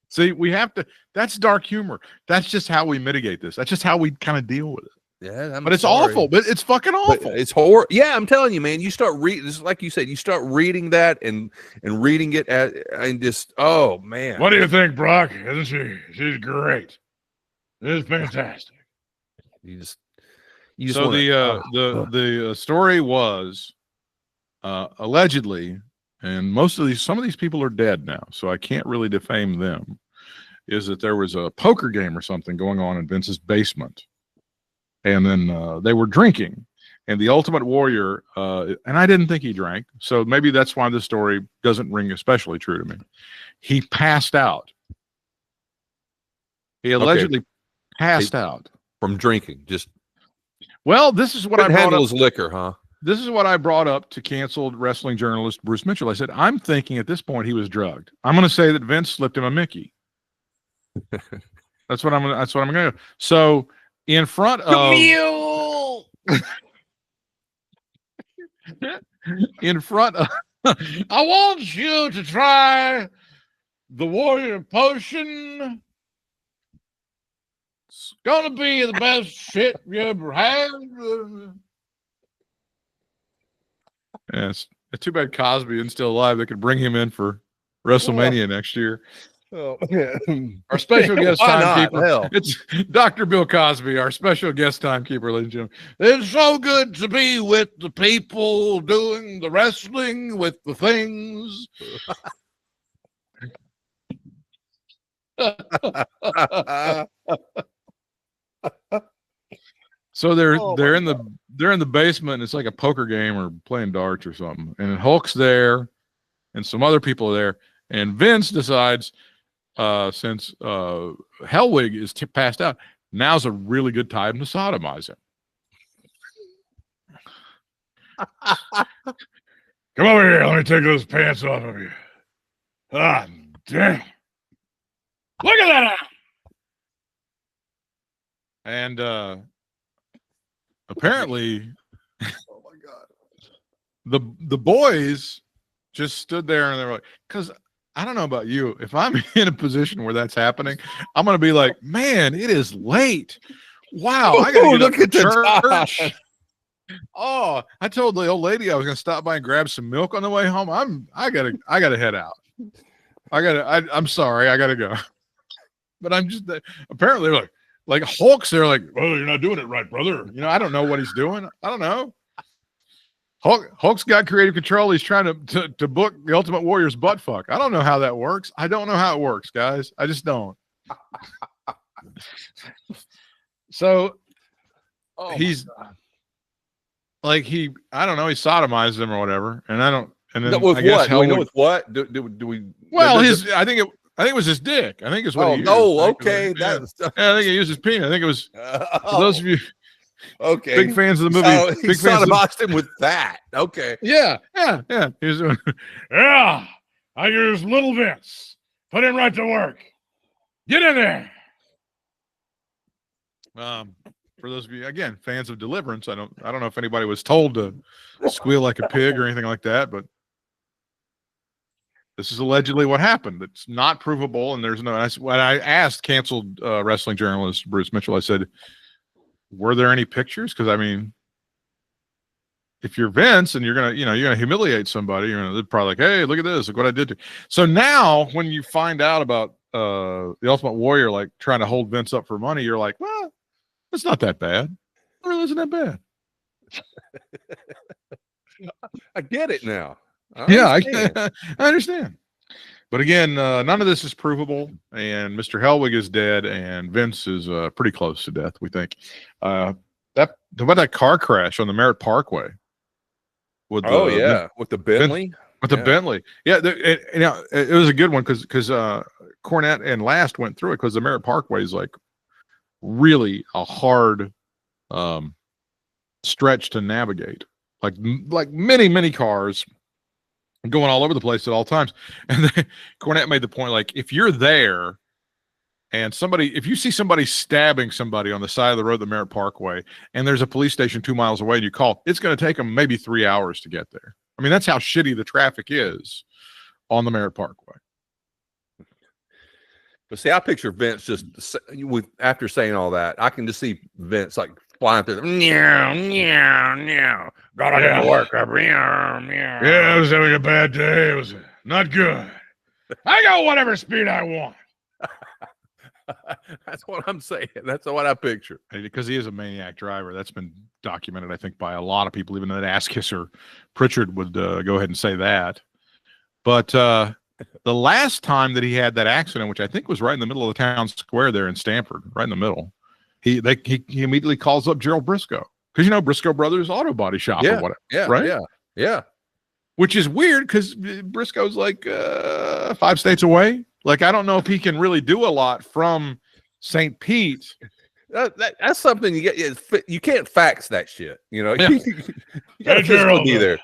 See, we have to. That's dark humor. That's just how we mitigate this. That's just how we kind of deal with it. Yeah, But it's awful. But it's fucking But awful. it's horror. Yeah, I'm telling you, man. You start reading, just like you said, you start reading that and reading it and just, oh man. What do you think, Brock? Isn't she? She's great. This is fantastic. You just So wanna- the story was allegedly, and some of these people are dead now, so I can't really defame them. Is that there was a poker game or something going on in Vince's basement, and then they were drinking, and the Ultimate Warrior, and I didn't think he drank, so maybe that's why this story doesn't ring especially true to me. He passed out. He allegedly passed out. from drinking, just Well, this is what I couldn't brought handle up. his liquor, huh? This is what I brought up to canceled wrestling journalist Bruce Mitchell. I said, I'm thinking at this point he was drugged. I'm going to say that Vince slipped him a Mickey. That's what I'm going to. So in front of in front of, I want you to try the Warrior Potion. It's gonna be the best shit you ever had. Yes, it's too bad Cosby isn't still alive. They could bring him in for WrestleMania next year. Oh, yeah. Our special guest Why not? timekeeper. Hell. It's Dr. Bill Cosby, our special guest timekeeper, ladies and gentlemen. It's so good to be with the people doing the wrestling with the things. So they're in the basement. And it's like a poker game or playing darts or something. And Hulk's there, and some other people are there. And Vince decides, since Hellwig is passed out, now's a really good time to sodomize him. Come over here. Let me take those pants off of you. Ah, damn. Look at that. And apparently, Oh my god. the boys just stood there and they were like, because I don't know about you, if I'm in a position where that's happening, I'm gonna be like, man, it is late. Wow, I gotta get Look up at the to time. church. Oh, I told the old lady I was gonna stop by and grab some milk on the way home. I gotta head out. I'm sorry, I gotta go. But I'm just apparently like Hulk's there, like, Well, you're not doing it right, brother. you know, I don't know what he's doing. I don't know. Hulk's got creative control. He's trying to book the Ultimate Warrior's butt fuck. I don't know how that works. I don't know how it works, guys. I just don't. So Oh, he's like I don't know, he sodomized them or whatever, and I don't. And then with I guess what? Do we know Hellwig, with what? Do we? well, does I think it was his dick. I think it's what Oh he used. no! I think Okay, yeah. that's Yeah, I think he used his penis. I think it was for those of you okay. big fans of the movie. So he big fans of, sodomized him with that. Okay. yeah. He was doing, Yeah, I use little Vince. Put him right to work. Get in there. for those of you again fans of Deliverance, I don't know if anybody was told to squeal like a pig or anything like that, but this is allegedly what happened. It's not provable, and there's no. When I asked canceled wrestling journalist Bruce Mitchell, I said, "Were there any pictures?" Because I mean, if you're Vince and you're gonna humiliate somebody, they're probably like, "Hey, look at this! Look what I did to." So now, when you find out about the Ultimate Warrior like trying to hold Vince up for money, you're like, "Well, it's not that bad. It really isn't that bad." I get it now. I understand. But again, none of this is provable, and Mr. Hellwig is dead, and Vince is pretty close to death, we think. That car crash on the Merritt Parkway. With with the Bentley. With the Bentley. Yeah, it was a good one because Cornette and Last went through it because the Merritt Parkway is like really a hard stretch to navigate. Like many cars going all over the place at all times. And then Cornette made the point, like, if you're there and if you see somebody stabbing somebody on the side of the road, the Merritt Parkway, and there's a police station 2 miles away and you call, it's going to take them maybe 3 hours to get there. I mean, that's how shitty the traffic is on the Merritt Parkway. But see, I picture Vince just after saying all that, I can just see Vince like flying through. Gotta get to work. Yeah, I was having a bad day. It was not good. I go whatever speed I want. That's what I'm saying. That's what I picture. Because he is a maniac driver. That's been documented, I think, by a lot of people. Even that ass kisser Pritchard would go ahead and say that. But the last time that he had that accident, which I think was right in the middle of the town square there in Stamford, right in the middle, he immediately calls up Gerald Briscoe. Because Briscoe Brothers Auto Body Shop or whatever. Yeah, right? Yeah. Which is weird because Briscoe's like 5 states away. Like, I don't know if he can really do a lot from St. Pete. That's something you get. You can't fax that shit. Yeah. You gotta Gerald, be there.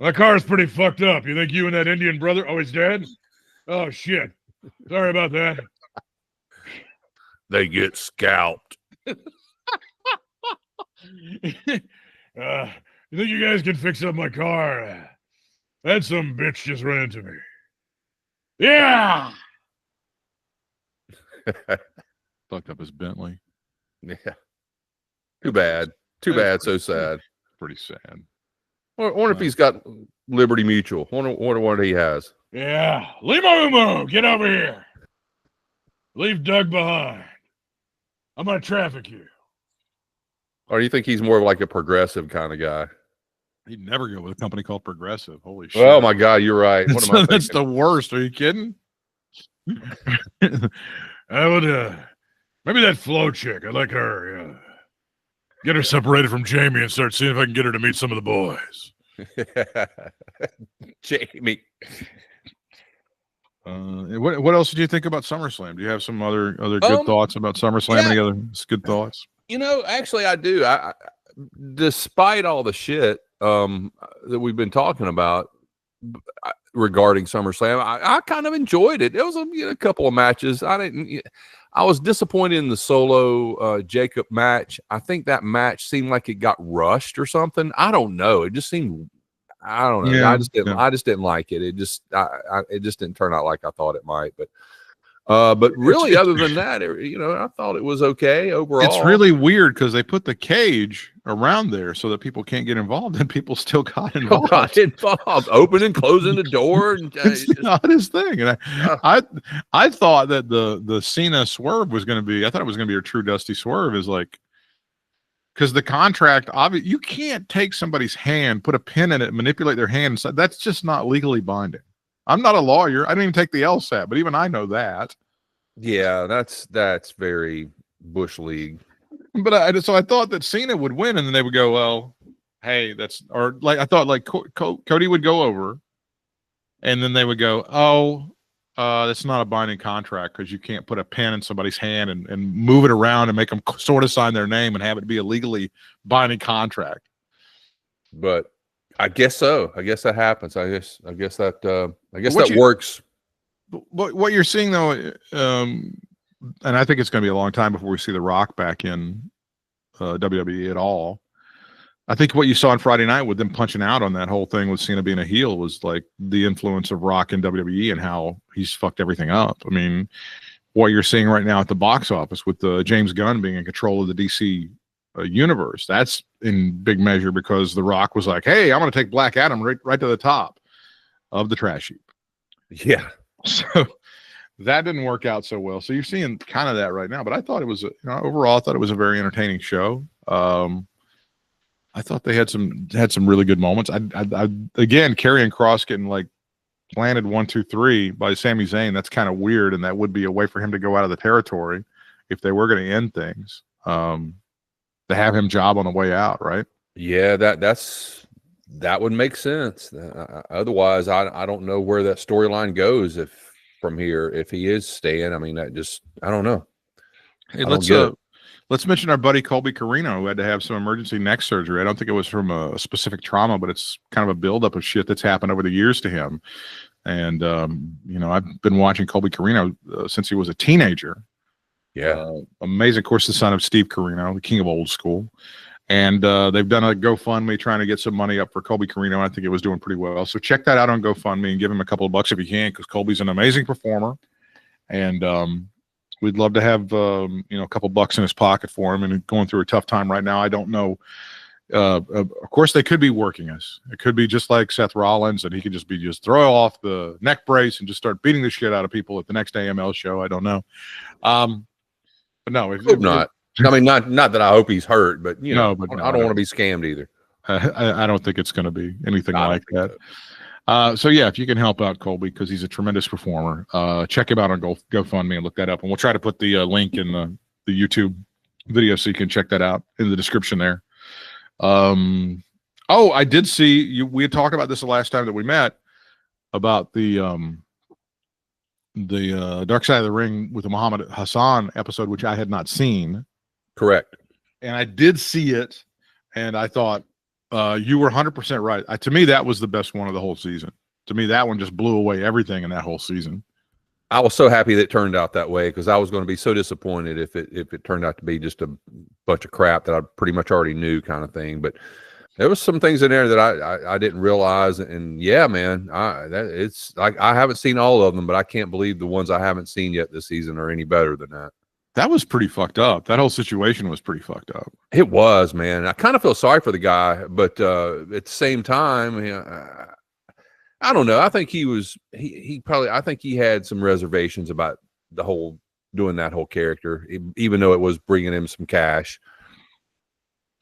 My car's pretty fucked up. You think you and that Indian brother? Oh, he's dead? Oh, shit. Sorry about that. They get scalped. You think you guys can fix up my car? That some bitch just ran into me. Yeah. Fucked up his Bentley. Yeah. Too bad. So sad. Pretty sad. I wonder if he's got Liberty Mutual. Wonder what he has. Yeah. Limo Umo, get over here. Leave Doug behind. I'm going to traffic you. Or do you think he's more of like a progressive kind of guy? He'd never go with a company called Progressive. Holy shit. Oh my God, you're right. What am I That's the worst. Are you kidding? I would, maybe that Flo chick. I like her. Yeah. Get her separated from Jamie and start seeing if I can get her to meet some of the boys. Jamie. What else did you think about SummerSlam? Do you have some other good thoughts about SummerSlam? Yeah. Any other good thoughts? Actually, I do. I despite all the shit that we've been talking about regarding SummerSlam, I kind of enjoyed it. There was a couple of matches. I was disappointed in the Solo Jacob match. I think that match seemed like it got rushed or something. I don't know. It just seemed. I don't know. Yeah, I just didn't like it. It just didn't turn out like I thought it might. But really, other than that, I thought it was okay overall. It's really weird because they put the cage around there so that people can't get involved, and people still got involved. Opening and closing the door. And, it's the oddest thing. And I thought that the Cena swerve was going to be. I thought it was going to be a true Dusty swerve. Is like. Because the contract, obviously, you can't take somebody's hand, put a pin in it, manipulate their hand. So that's just not legally binding. I'm not a lawyer. I didn't even take the LSAT, but even I know that. Yeah, that's very Bush League. But so I thought that Cena would win, and then they would go, well, hey, or like I thought like Cody would go over, and then they would go, oh, that's not a binding contract because you can't put a pen in somebody's hand and move it around and make them sort of sign their name and have it be a legally binding contract. But I guess so. I guess that happens. I guess that works. What you're seeing though, and I think it's going to be a long time before we see The Rock back in WWE at all. I think what you saw on Friday night with them punching out on that whole thing with Cena being a heel was like the influence of Rock in WWE and how he's fucked everything up. I mean, what you're seeing right now at the box office with James Gunn being in control of the DC universe, that's in big measure because The Rock was like, hey, I'm going to take Black Adam right to the top of the trash heap. Yeah. So that didn't work out so well. So you're seeing kind of that right now. But I thought it was, overall, I thought it was a very entertaining show. I thought they had some really good moments. I again, Karrion Kross getting like planted 1, 2, 3 by Sami Zayn. That's kind of weird, and that would be a way for him to go out of the territory if they were going to end things. To have him job on the way out, right? Yeah, that would make sense. Otherwise, I don't know where that storyline goes from here if he is staying. I mean, I don't know. Hey, let's mention our buddy Colby Carino, who had to have some emergency neck surgery. I don't think it was from a specific trauma, but it's kind of a buildup of shit that's happened over the years to him. And I've been watching Colby Carino since he was a teenager. Yeah, amazing. Of course, the son of Steve Carino, the king of old school. And they've done a GoFundMe trying to get some money up for Colby Carino. I think it was doing pretty well. So check that out on GoFundMe and give him a couple of bucks if you can, because Colby's an amazing performer. And we'd love to have a couple bucks in his pocket for him and going through a tough time right now. I don't know. Of course, they could be working us. It could be just like Seth Rollins, and he could just throw off the neck brace and just start beating the shit out of people at the next AML show. I don't know. But no, hope not. I mean, not that I hope he's hurt, but I don't want to be scammed either. I don't think it's going to be anything like that. So yeah, if you can help out Colby, because he's a tremendous performer, check him out on GoFundMe and look that up, and we'll try to put the link in the YouTube video so you can check that out in the description there. I did see you. We had talked about this the last time that we met about the Dark Side of the Ring with the Muhammad Hassan episode, which I had not seen. Correct. And I did see it, and I thought you were 100% right. To me, that was the best one of the whole season. To me, that one just blew away everything in that whole season. I was so happy that it turned out that way, because I was going to be so disappointed if it turned out to be just a bunch of crap that I pretty much already knew, kind of thing. But there was some things in there that I didn't realize, and yeah, man, it's like I haven't seen all of them, but I can't believe the ones I haven't seen yet this season are any better than that. That was pretty fucked up. That whole situation was pretty fucked up. It was, man. I kind of feel sorry for the guy, but at the same time, I don't know. I think I think he had some reservations about doing that whole character, even though it was bringing him some cash.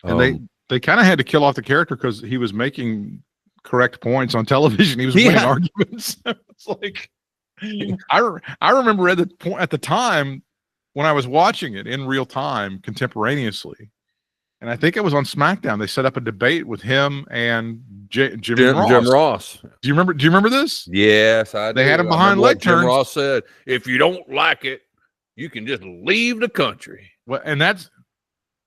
And they kind of had to kill off the character because he was making correct points on television. He was winning arguments. It's like, I remember at the time when I was watching it in real time, contemporaneously, and I think it was on SmackDown. They set up a debate with him and Jim Ross. Do you remember this? Yes, I do. They had him behind leg turns. Jim Ross said, "If you don't like it, you can just leave the country." Well, and that's,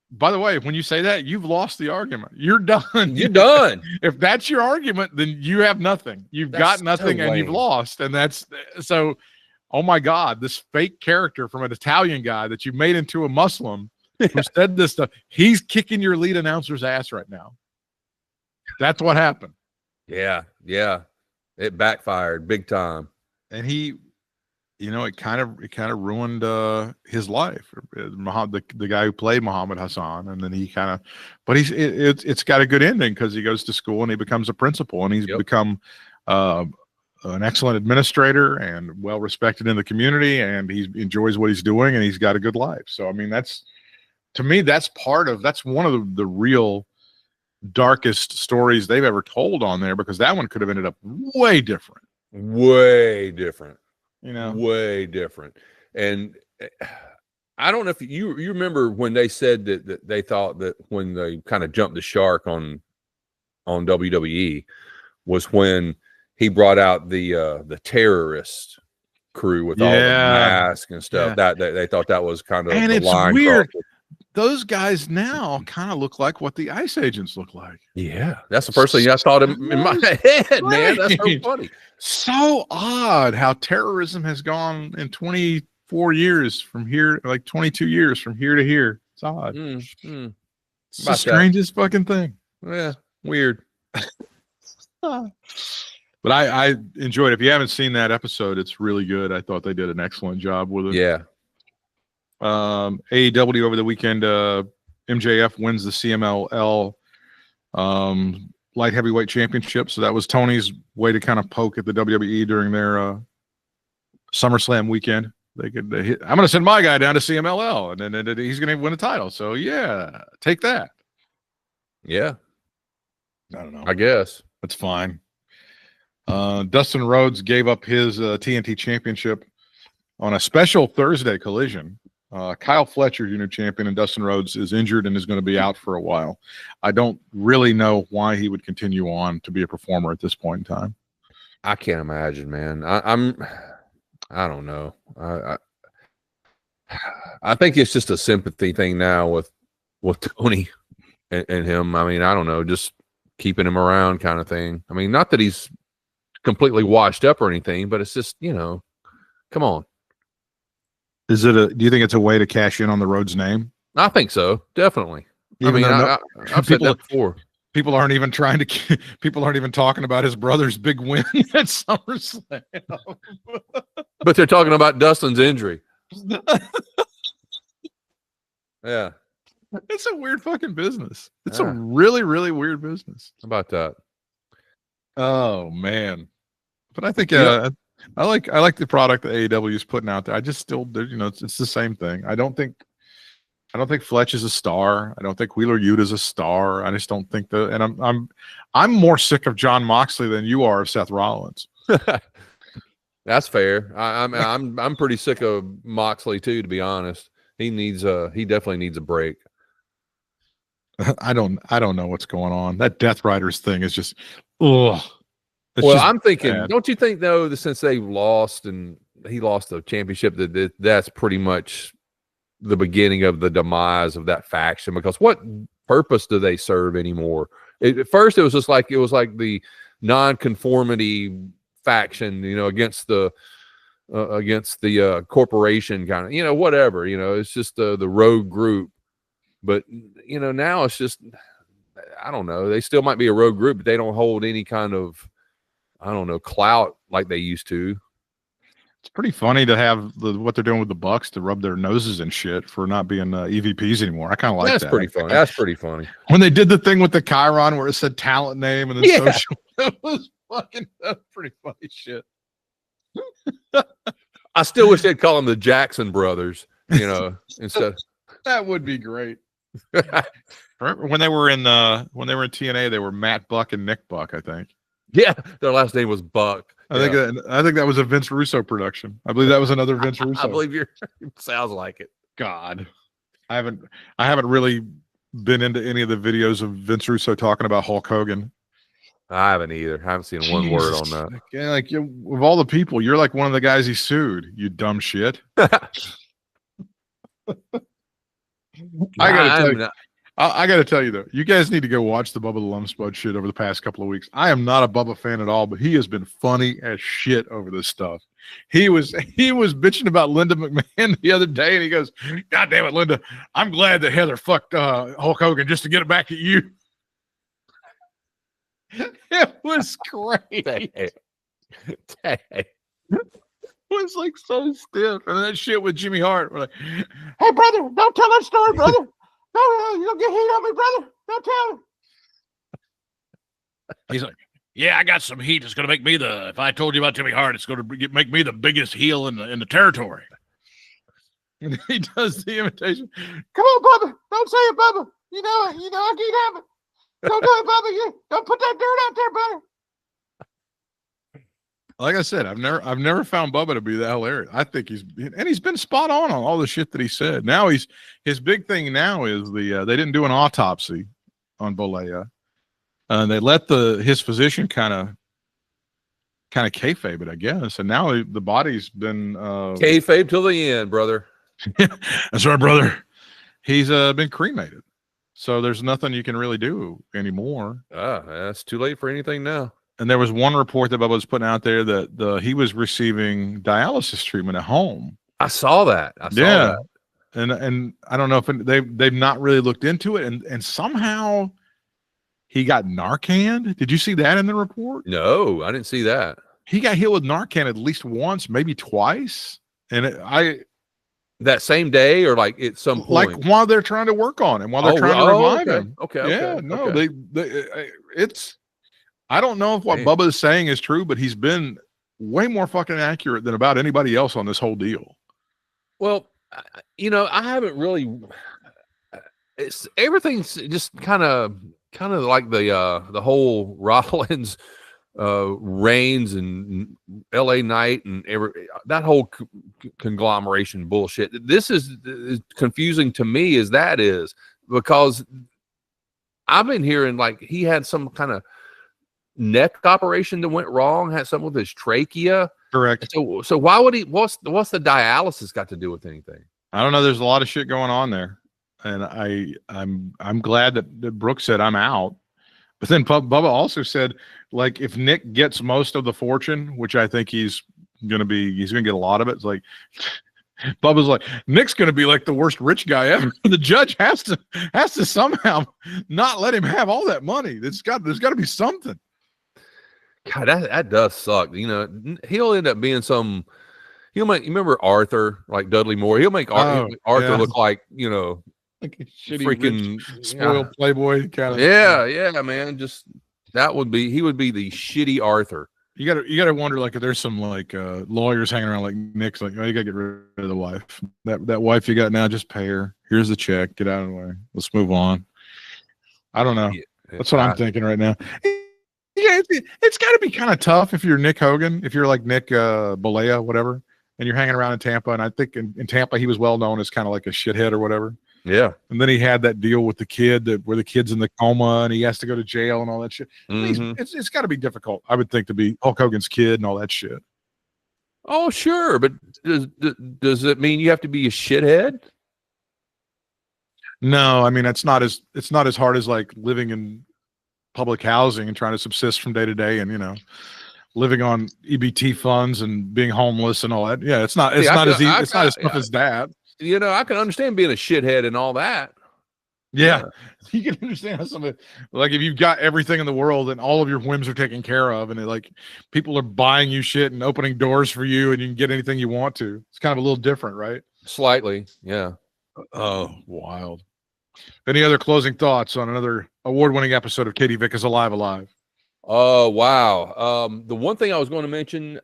by the way, when you say that, you've lost the argument. You're done. You're done. If that's your argument, then you have nothing. You've got nothing, and you've lost. And that's so. Oh my God, this fake character from an Italian guy that you made into a Muslim who said this stuff, he's kicking your lead announcer's ass right now. That's what happened. Yeah. It backfired big time. And he, it kind of ruined his life. The guy who played Muhammad Hassan, and then he kind of, but it's got a good ending because he goes to school and he becomes a principal, and he's become an excellent administrator and well respected in the community, and he enjoys what he's doing, and he's got a good life. So I mean, to me that's one of the real darkest stories they've ever told on there, because that one could have ended up way different. Way different. Way different. And I don't know if you remember when they said that they thought that when they kind of jumped the shark on WWE was when he brought out the terrorist crew with all the masks and stuff. That they thought that was kind of And the it's line weird. crossed. Those guys now kind of look like what the Ice Agents look like. Yeah, that's the first thing I thought in my head, man. That's so funny. So odd how terrorism has gone in 24 years from here, like 22 years from here to here. It's odd. It's the strangest fucking thing. Yeah, weird. But I enjoyed it. If you haven't seen that episode, it's really good. I thought they did an excellent job with it. Yeah. AEW over the weekend, MJF wins the CMLL light heavyweight championship. So that was Tony's way to kind of poke at the WWE during their SummerSlam weekend. I'm going to send my guy down to CMLL, and then he's going to win a title. So yeah, take that. Yeah. I don't know. I guess that's fine. Dustin Rhodes gave up his TNT championship on a special Thursday collision. Kyle Fletcher, your new champion, and Dustin Rhodes is injured and is going to be out for a while. I don't really know why he would continue on to be a performer at this point in time. I can't imagine, man. I don't know. I think it's just a sympathy thing now with Tony and him. I mean, I don't know, just keeping him around kind of thing. I mean, not that he's completely washed up or anything, but it's just, come on. Do you think it's a way to cash in on the Rhodes name? I think so, definitely. Even I've said that before. People aren't even talking about his brother's big win at SummerSlam. But they're talking about Dustin's injury. Yeah. It's a weird fucking business. It's a really, really weird business. How about that? Oh man. But I think I like the product that AEW is putting out there. I just still, it's the same thing. I don't think Fletch is a star. I don't think Wheeler Yuta is a star. I just don't think and I'm more sick of Jon Moxley than you are of Seth Rollins. That's fair. I'm pretty sick of Moxley too, to be honest. He definitely needs a break. I don't know what's going on. That Death Riders thing is just ugh. Well, I'm thinking, don't you think though that since they lost and he lost the championship, that's pretty much the beginning of the demise of that faction? Because what purpose do they serve anymore? At first, it was like the non-conformity faction, against the corporation kind of, whatever. It's just the rogue group. But now it's just, I don't know. They still might be a rogue group, but they don't hold any kind of, I don't know, clout like they used to. It's pretty funny to have what they're doing with the Bucks to rub their noses and shit for not being EVPs anymore. I kind of like that. That's pretty funny. That's pretty funny. When they did the thing with the Chiron where it said talent name and then social, it was that's pretty funny shit. I still wish they'd call them the Jackson brothers, instead. That would be great. Remember when they were in TNA, they were Matt Buck and Nick Buck, I think. Yeah, their last name was Buck. I think that was a Vince Russo production. I believe that was another Vince Russo. I believe sounds like it. God, I haven't really been into any of the videos of Vince Russo talking about Hulk Hogan. I haven't either. I haven't seen one word on that. Like of all the people, you're like one of the guys he sued. You dumb shit. I gotta tell you though, you guys need to go watch the Bubba the Love Spud shit over the past couple of weeks. I am not a Bubba fan at all, but he has been funny as shit over this stuff. He was bitching about Linda McMahon the other day, and he goes, "God damn it, Linda! I'm glad that Heather fucked Hulk Hogan just to get it back at you." It was great. It was like so stiff, and that shit with Jimmy Hart. We're like, "Hey, brother, don't tell that story, brother. No, you don't get heat on me, brother. Don't tell him." He's like, "Yeah, I got some heat. It's going to make me if I told you about Jimmy Hart, it's going to make me the biggest heel in the territory." And he does the imitation. "Come on, Bubba. Don't say it, Bubba. You know I can't have it. Don't do it, Bubba. You don't put that dirt out there, brother." Like I said, I've never found Bubba to be that hilarious. I think he's been spot on all the shit that he said. Now his big thing now is they didn't do an autopsy on Bollea. They let his physician kind of kayfabe it, I guess. And now the body's been kayfabe till the end, brother. That's right, brother. He's been cremated, so there's nothing you can really do anymore. That's too late for anything now. And there was one report that Bubba was putting out there that he was receiving dialysis treatment at home. I saw that. That. And I don't know if they've not really looked into it. And somehow he got Narcan. Did you see that in the report? No, I didn't see that. He got hit with Narcan at least once, maybe twice. And that same day or like at some point, like while they're trying to work on him, while they're trying to revive him. Okay. Yeah, no, okay. It's. I don't know if what Bubba is saying is true, but he's been way more fucking accurate than about anybody else on this whole deal. Well, I haven't really. Everything's just kind of like the whole Rollins, Reigns and L.A. Knight and that whole conglomeration bullshit. This is confusing to me as that is, because I've been hearing like he had some kind of neck operation that went wrong, had something with his trachea. Correct. So why would he? What's the dialysis got to do with anything? I don't know. There's a lot of shit going on there, and I'm glad that Brooks said I'm out. But then Bubba also said, like, if Nick gets most of the fortune, which I think he's gonna get a lot of it. It's like Bubba's like, Nick's gonna be like the worst rich guy ever. The judge has to somehow not let him have all that money. There's got to be something. God, that does suck. He'll end up being some. You remember Arthur, like Dudley Moore? He'll make Arthur look like like a shitty, freaking spoiled playboy kind of. Yeah, man. Just he would be the shitty Arthur. You gotta wonder, like, if there's some like lawyers hanging around like Nick's, like, oh, you gotta get rid of the wife. That wife you got now, just pay her. Here's the check. Get out of the way. Let's move on. I don't know. That's what I'm thinking right now. Yeah, it's got to be kind of tough if you're Nick Hogan, if you're like Nick Bollea, whatever, and you're hanging around in Tampa. And I think in Tampa he was well known as kind of like a shithead or whatever. Yeah. And then he had that deal with the kid where the kid's in the coma and he has to go to jail and all that shit. Mm-hmm. It's got to be difficult, I would think, to be Hulk Hogan's kid and all that shit. Oh, sure. But does it mean you have to be a shithead? No, I mean, it's not as hard as like living in public housing and trying to subsist from day to day and, living on EBT funds and being homeless and all that. Yeah, it's not as tough as that. I can understand being a shithead and all that. Yeah. You can understand how somebody, like, if you've got everything in the world and all of your whims are taken care of and like people are buying you shit and opening doors for you and you can get anything you want to. It's kind of a little different, right? Slightly. Yeah. Oh, wild. Any other closing thoughts on another award-winning episode of Katie Vick is Alive? Oh, wow. The one thing I was going to mention, we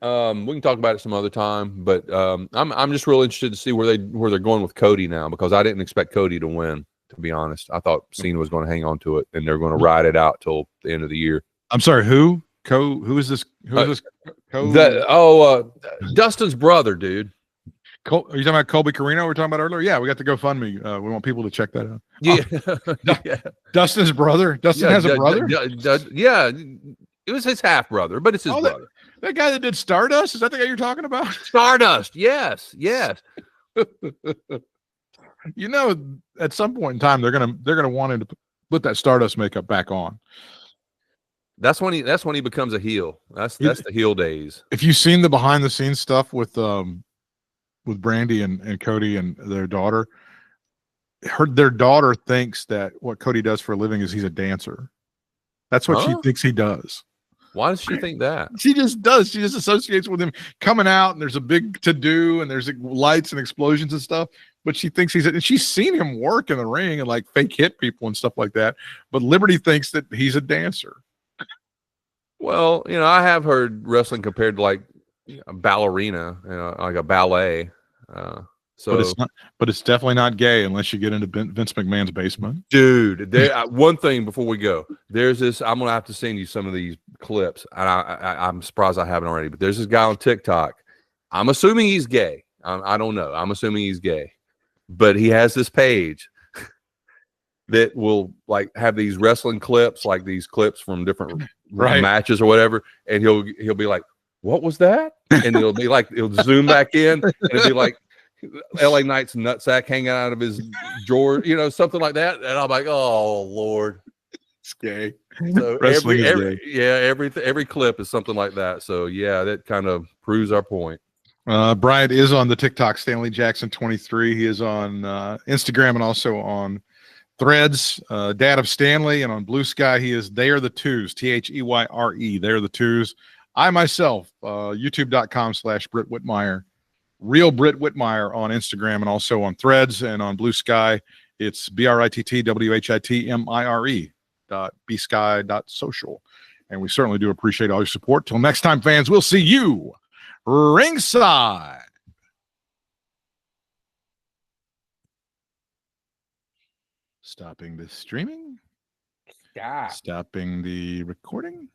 can talk about it some other time, but I'm just real interested to see where they're going with Cody now, because I didn't expect Cody to win, to be honest. I thought Cena was going to hang on to it and they're going to ride it out till the end of the year. I'm sorry, who is this? Dustin's brother, dude. Are you talking about Colby Carino we were talking about earlier? Yeah, we got the GoFundMe. We want people to check that out. Yeah. Dustin's brother. Dustin has a brother? Yeah. It was his half brother, but it's his brother. That guy that did Stardust? Is that the guy you're talking about? Stardust. Yes. At some point in time, they're gonna want him to put that Stardust makeup back on. That's when he becomes a heel. That's the heel days. If you've seen the behind the scenes stuff with Brandy and Cody and their daughter, their daughter thinks that what Cody does for a living is he's a dancer. That's what she thinks he does. Why does she think that? She just does. She just associates with him coming out and there's a big to-do and there's lights and explosions and stuff. But she thinks and she's seen him work in the ring and like fake hit people and stuff like that. But Liberty thinks that he's a dancer. Well, I have heard wrestling compared to like a ballerina, like a ballet. So, but it's definitely not gay unless you get into Vince McMahon's basement. dude, one thing before we go, there's this. I'm gonna have to send you some of these clips, and I'm surprised I haven't already. But there's this guy on TikTok. I'm assuming he's gay. I don't know. I'm assuming he's gay, but he has this page that will like have these wrestling clips, like these clips from different matches or whatever, and he'll be like, "What was that?" And it'll be like it'll zoom back in, and it'll be like LA Knight's nutsack hanging out of his drawer, something like that. And I'm like, "Oh Lord, it's gay." So every clip is something like that. So yeah, that kind of proves our point. Bryant is on the TikTok, Stanley Jackson 23. He is on Instagram and also on Threads, Dad of Stanley, and on Blue Sky he is They Are the Twos, THEYRE. They Are the Twos. I myself, youtube.com/Britt Whitmire, Real Britt Whitmire on Instagram and also on Threads, and on Blue Sky it's BRITTWHITMIRE.bsky.social. And we certainly do appreciate all your support. Till next time, fans, we'll see you ringside. Stopping the streaming. Stop. Stopping the recording.